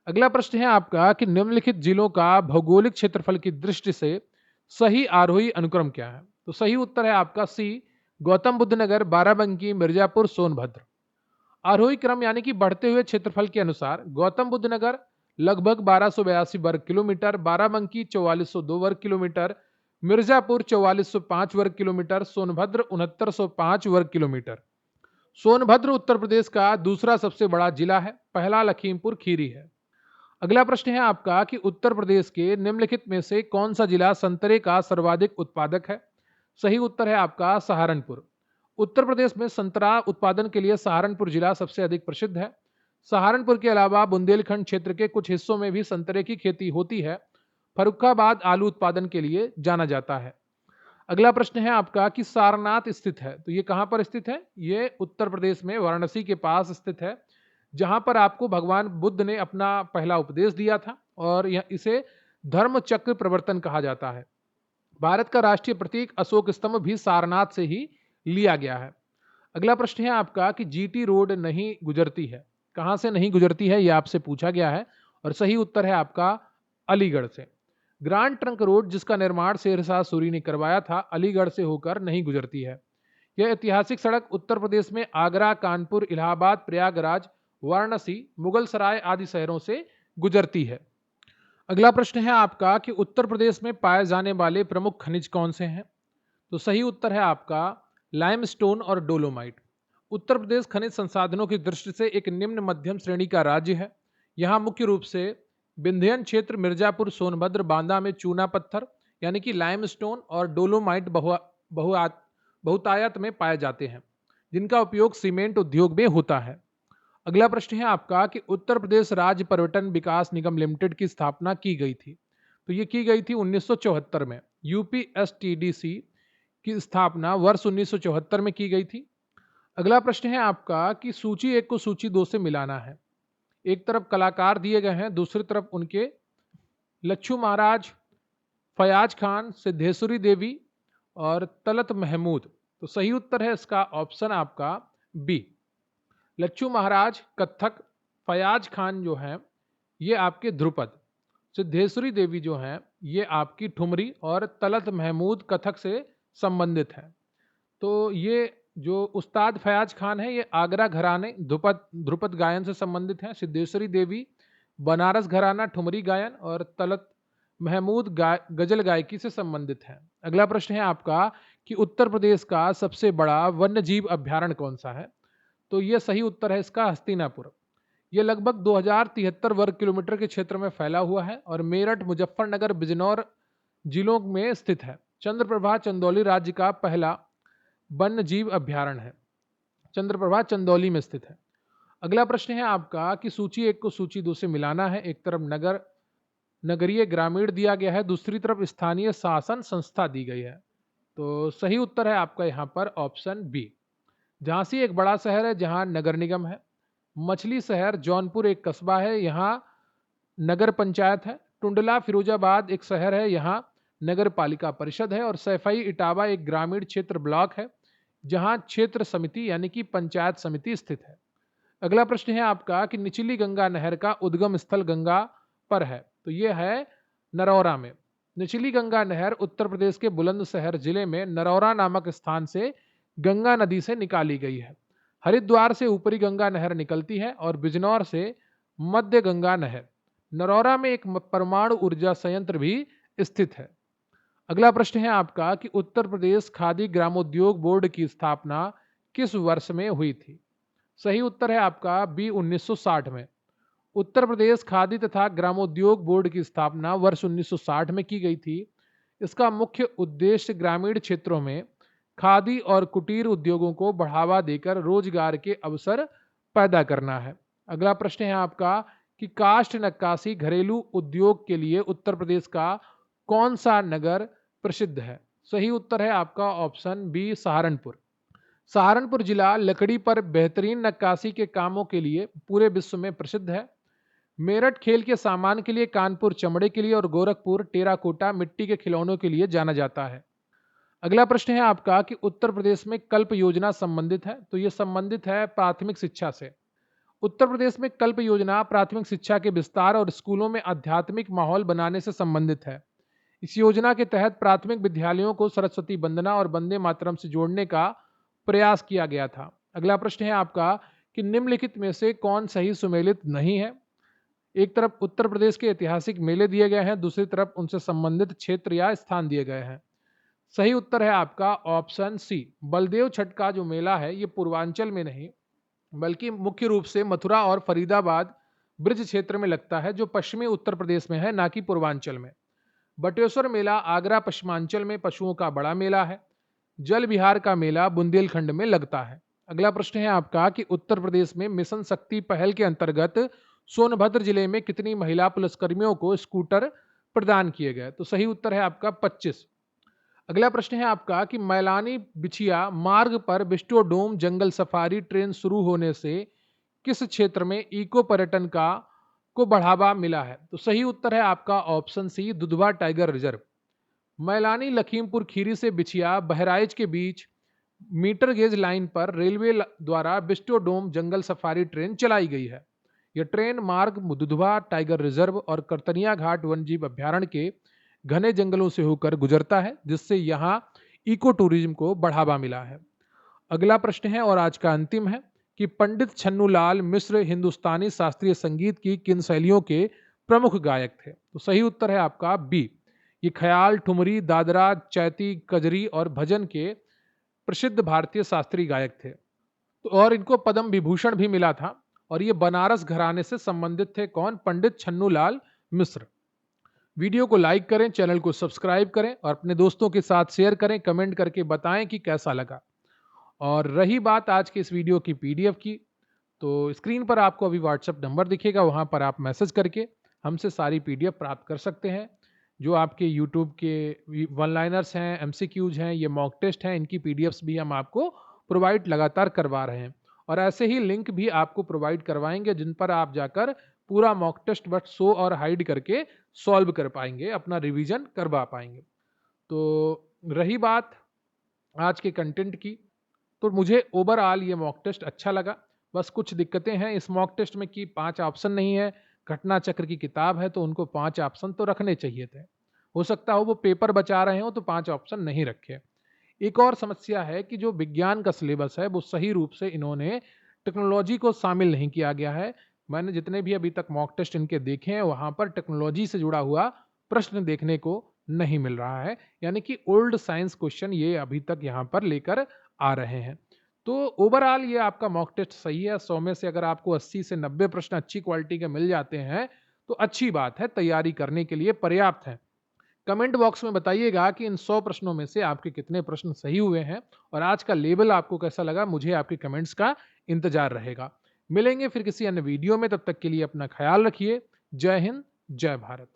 अगला प्रश्न है आपका कि निम्नलिखित जिलों का भौगोलिक क्षेत्रफल की दृष्टि से सही आरोही अनुक्रम क्या है? तो सही उत्तर है आपका सी, गौतम बुद्ध नगर, बाराबंकी, मिर्जापुर, सोनभद्र। आरोही क्रम यानी कि बढ़ते हुए क्षेत्रफल के अनुसार गौतम बुद्ध नगर लगभग 1282 वर्ग किलोमीटर, बाराबंकी 4402 वर्ग किलोमीटर, मिर्जापुर 4405 वर्ग किलोमीटर, सोनभद्र 6905 वर्ग किलोमीटर। सोनभद्र उत्तर प्रदेश का दूसरा सबसे बड़ा जिला है, पहला लखीमपुर खीरी है। अगला प्रश्न है आपका कि उत्तर प्रदेश के निम्नलिखित में से कौन सा जिला संतरे का सर्वाधिक उत्पादक है? सही उत्तर है आपका सहारनपुर। उत्तर प्रदेश में संतरा उत्पादन के लिए सहारनपुर जिला सबसे अधिक प्रसिद्ध है। सहारनपुर के अलावा बुंदेलखंड क्षेत्र के कुछ हिस्सों में भी संतरे की खेती होती है। फर्रुखाबाद आलू उत्पादन के लिए जाना जाता है। अगला प्रश्न है आपका कि सारनाथ स्थित है। तो ये कहां पर स्थित है? ये उत्तर प्रदेश में वाराणसी के पास स्थित है, जहां पर आपको भगवान बुद्ध ने अपना पहला उपदेश दिया था और इसे धर्म चक्र प्रवर्तन कहा जाता है। भारत का राष्ट्रीय प्रतीक अशोक स्तंभ भी सारनाथ से ही लिया गया है। अगला प्रश्न है आपका कि जीटी रोड नहीं गुजरती है। कहां से नहीं गुजरती है, यह आपसे पूछा गया है और सही उत्तर है आपका अलीगढ़ से। ग्रांड ट्रंक रोड, जिसका निर्माण शेरशाह सूरी ने करवाया था, अलीगढ़ से होकर नहीं गुजरती है। यह ऐतिहासिक सड़क उत्तर प्रदेश में आगरा, कानपुर, इलाहाबाद, प्रयागराज, वाराणसी, मुगल सराय आदि शहरों से गुजरती है। अगला प्रश्न है आपका कि उत्तर प्रदेश में पाए जाने वाले प्रमुख खनिज कौन से हैं? तो सही उत्तर है आपका लाइमस्टोन और डोलोमाइट। उत्तर प्रदेश खनिज संसाधनों की दृष्टि से एक निम्न मध्यम श्रेणी का राज्य है। यहाँ मुख्य रूप से विंध्यन क्षेत्र, मिर्जापुर, सोनभद्र, बांदा में चूना पत्थर यानी कि लाइमस्टोन और डोलोमाइट बहुतायत में पाए जाते हैं, जिनका उपयोग सीमेंट उद्योग में होता है। अगला प्रश्न है आपका कि उत्तर प्रदेश राज्य पर्यटन विकास निगम लिमिटेड की स्थापना की गई थी। तो ये की गई थी 1974 में। यूपीएसटीडीसी की स्थापना वर्ष 1974 में की गई थी। अगला प्रश्न है आपका कि सूची 1 को सूची 2 से मिलाना है। एक तरफ कलाकार दिए गए हैं, दूसरी तरफ उनके लच्छू महाराज, फयाज खान, सिद्धेश्वरी देवी और तलत महमूद। तो सही उत्तर है इसका ऑप्शन आपका बी, लच्छू महाराज कत्थक, फयाज खान जो हैं ये आपके ध्रुपद, सिद्धेश्वरी देवी जो हैं ये आपकी ठुमरी और तलत महमूद कथक से संबंधित है। तो ये जो उस्ताद फयाज खान है ये आगरा घराने ध्रुपद गायन से संबंधित हैं। सिद्धेश्वरी देवी बनारस घराना ठुमरी गायन और तलत महमूद गजल गायकी से संबंधित है। अगला प्रश्न है आपका कि उत्तर प्रदेश का सबसे बड़ा वन्यजीव अभयारण्य कौन सा है? तो ये सही उत्तर है इसका हस्तिनापुर। ये लगभग 2073 वर्ग किलोमीटर के क्षेत्र में फैला हुआ है और मेरठ, मुजफ्फरनगर, बिजनौर जिलों में स्थित है। चंद्रप्रभा चंदौली राज्य का पहला वन्य जीव अभयारण्य है। चंद्रप्रभा चंदौली में स्थित है। अगला प्रश्न है आपका कि सूची एक को सूची दो से मिलाना है। एक तरफ नगरीय ग्रामीण दिया गया है, दूसरी तरफ स्थानीय शासन संस्था दी गई है। तो सही उत्तर है आपका यहाँ पर ऑप्शन बी। झांसी एक बड़ा शहर है जहाँ नगर निगम है। मछली शहर जौनपुर एक कस्बा है, यहाँ नगर पंचायत है। टुंडला फिरोजाबाद एक शहर है, यहाँ नगर पालिका परिषद है। और सैफई इटावा एक ग्रामीण क्षेत्र ब्लॉक है जहाँ क्षेत्र समिति यानी कि पंचायत समिति स्थित है। अगला प्रश्न है आपका कि निचली गंगा नहर का उद्गम स्थल गंगा पर है। तो ये है नरौरा में। निचली गंगा नहर उत्तर प्रदेश के बुलंदशहर जिले में नरौरा नामक स्थान से गंगा नदी से निकाली गई है। हरिद्वार से ऊपरी गंगा नहर निकलती है और बिजनौर से मध्य गंगा नहर। नरौरा में एक परमाणु ऊर्जा संयंत्र भी स्थित है। अगला प्रश्न है आपका कि उत्तर प्रदेश खादी ग्रामोद्योग बोर्ड की स्थापना किस वर्ष में हुई थी? सही उत्तर है आपका बी 1960 में। उत्तर प्रदेश खादी तथा ग्रामोद्योग बोर्ड की स्थापना वर्ष 1960 में की गई थी। इसका मुख्य उद्देश्य ग्रामीण क्षेत्रों में खादी और कुटीर उद्योगों को बढ़ावा देकर रोजगार के अवसर पैदा करना है। अगला प्रश्न है आपका कि काष्ठ नक्काशी घरेलू उद्योग के लिए उत्तर प्रदेश का कौन सा नगर प्रसिद्ध है? सही उत्तर है आपका ऑप्शन बी सहारनपुर। सहारनपुर जिला लकड़ी पर बेहतरीन नक्काशी के कामों के लिए पूरे विश्व में प्रसिद्ध है। मेरठ खेल के सामान के लिए, कानपुर चमड़े के लिए और गोरखपुर टेराकोटा मिट्टी के खिलौनों के लिए जाना जाता है। अगला प्रश्न है आपका कि उत्तर प्रदेश में कल्प योजना संबंधित है। तो यह संबंधित है प्राथमिक शिक्षा से। उत्तर प्रदेश में कल्प योजना प्राथमिक शिक्षा के विस्तार और स्कूलों में आध्यात्मिक माहौल बनाने से संबंधित है। इस योजना के तहत प्राथमिक विद्यालयों को सरस्वती वंदना और वंदे मातरम से जोड़ने का प्रयास किया गया था। अगला प्रश्न है आपका कि निम्नलिखित में से कौन सही सुमेलित नहीं है? एक तरफ उत्तर प्रदेश के ऐतिहासिक मेले दिए गए हैं, दूसरी तरफ उनसे संबंधित क्षेत्र या स्थान दिए गए हैं। सही उत्तर है आपका ऑप्शन सी। बलदेव छठ का जो मेला है ये पूर्वांचल में नहीं बल्कि मुख्य रूप से मथुरा और फरीदाबाद ब्रिज क्षेत्र में लगता है, जो पश्चिमी उत्तर प्रदेश में है, ना कि पूर्वांचल में। बटेश्वर मेला आगरा पश्चिमांचल में पशुओं का बड़ा मेला है। जल विहार का मेला बुंदेलखंड में लगता है। अगला प्रश्न है आपका कि उत्तर प्रदेश में मिशन शक्ति पहल के अंतर्गत सोनभद्र जिले में कितनी महिला पुलिसकर्मियों को स्कूटर प्रदान किए गए? तो सही उत्तर है आपका 25। अगला प्रश्न है आपका कि मैलानी बिछिया मार्ग पर बिस्टोडोम जंगल सफारी ट्रेन शुरू होने से किस क्षेत्र में इको पर्यटन का को बढ़ावा मिला है? तो सही उत्तर है आपका option C Dudhwa tiger reserve. Mailani Lakhimpur Kheri से बिछिया बहराइच के बीच मीटर गेज लाइन पर रेलवे द्वारा बिस्टोडोम जंगल सफारी ट्रेन चलाई गई है। यह ट्रेन मार्ग दुधवा टाइगर रिजर्व और करतनिया घाट वन्यजीव अभ्यारण्य के घने जंगलों से होकर गुजरता है, जिससे यहाँ इको टूरिज्म को बढ़ावा मिला है। अगला प्रश्न है और आज का अंतिम है कि पंडित छन्नूलाल मिश्र हिंदुस्तानी शास्त्रीय संगीत की किन शैलियों के प्रमुख गायक थे? तो सही उत्तर है आपका बी। ये ख्याल, ठुमरी, दादरा, चैती, कजरी और भजन के प्रसिद्ध भारतीय शास्त्रीय गायक थे। तो और इनको पद्म विभूषण भी मिला था और ये बनारस घराने से संबंधित थे। कौन? पंडित छन्नूलाल मिश्र। वीडियो को लाइक करें, चैनल को सब्सक्राइब करें और अपने दोस्तों के साथ शेयर करें। कमेंट करके बताएं कि कैसा लगा। और रही बात आज के इस वीडियो की पीडीएफ की, तो स्क्रीन पर आपको अभी व्हाट्सएप नंबर दिखेगा, वहां पर आप मैसेज करके हमसे सारी पीडीएफ प्राप्त कर सकते हैं। जो आपके यूट्यूब के वन लाइनर्स हैं, एमसीक्यूज हैं, ये मॉक टेस्ट हैं, इनकी पीडीएफ्स भी हम आपको प्रोवाइड लगातार करवा रहे हैं। और ऐसे ही लिंक भी आपको प्रोवाइड करवाएंगे जिन पर आप जाकर पूरा मॉक टेस्ट बट शो और हाइड करके सॉल्व कर पाएंगे, अपना रिवीजन करवा पाएंगे। तो रही बात आज के कंटेंट की, तो मुझे ओवरऑल ये मॉक टेस्ट अच्छा लगा। बस कुछ दिक्कतें हैं इस मॉक टेस्ट में कि 5 ऑप्शन नहीं है। घटना चक्र की किताब है तो उनको 5 ऑप्शन तो रखने चाहिए थे। हो सकता हो वो पेपर बचा रहे हो तो 5 ऑप्शन नहीं रखे। एक और समस्या है कि जो विज्ञान का सिलेबस है वो सही रूप से इन्होंने टेक्नोलॉजी को शामिल नहीं किया गया है। मैंने जितने भी अभी तक मॉक टेस्ट इनके देखे हैं वहाँ पर टेक्नोलॉजी से जुड़ा हुआ प्रश्न देखने को नहीं मिल रहा है, यानी कि ओल्ड साइंस क्वेश्चन ये अभी तक यहाँ पर लेकर आ रहे हैं। तो ओवरऑल ये आपका मॉक टेस्ट सही है। 100 में से अगर आपको 80 से 90 प्रश्न अच्छी क्वालिटी के मिल जाते हैं तो अच्छी बात है, तैयारी करने के लिए पर्याप्त है। कमेंट बॉक्स में बताइएगा कि इन 100 प्रश्नों में से आपके कितने प्रश्न सही हुए हैं और आज का लेवल आपको कैसा लगा। मुझे आपके कमेंट्स का इंतजार रहेगा। मिलेंगे फिर किसी अन्य वीडियो में, तब तक के लिए अपना ख्याल रखिए। जय हिंद, जय भारत।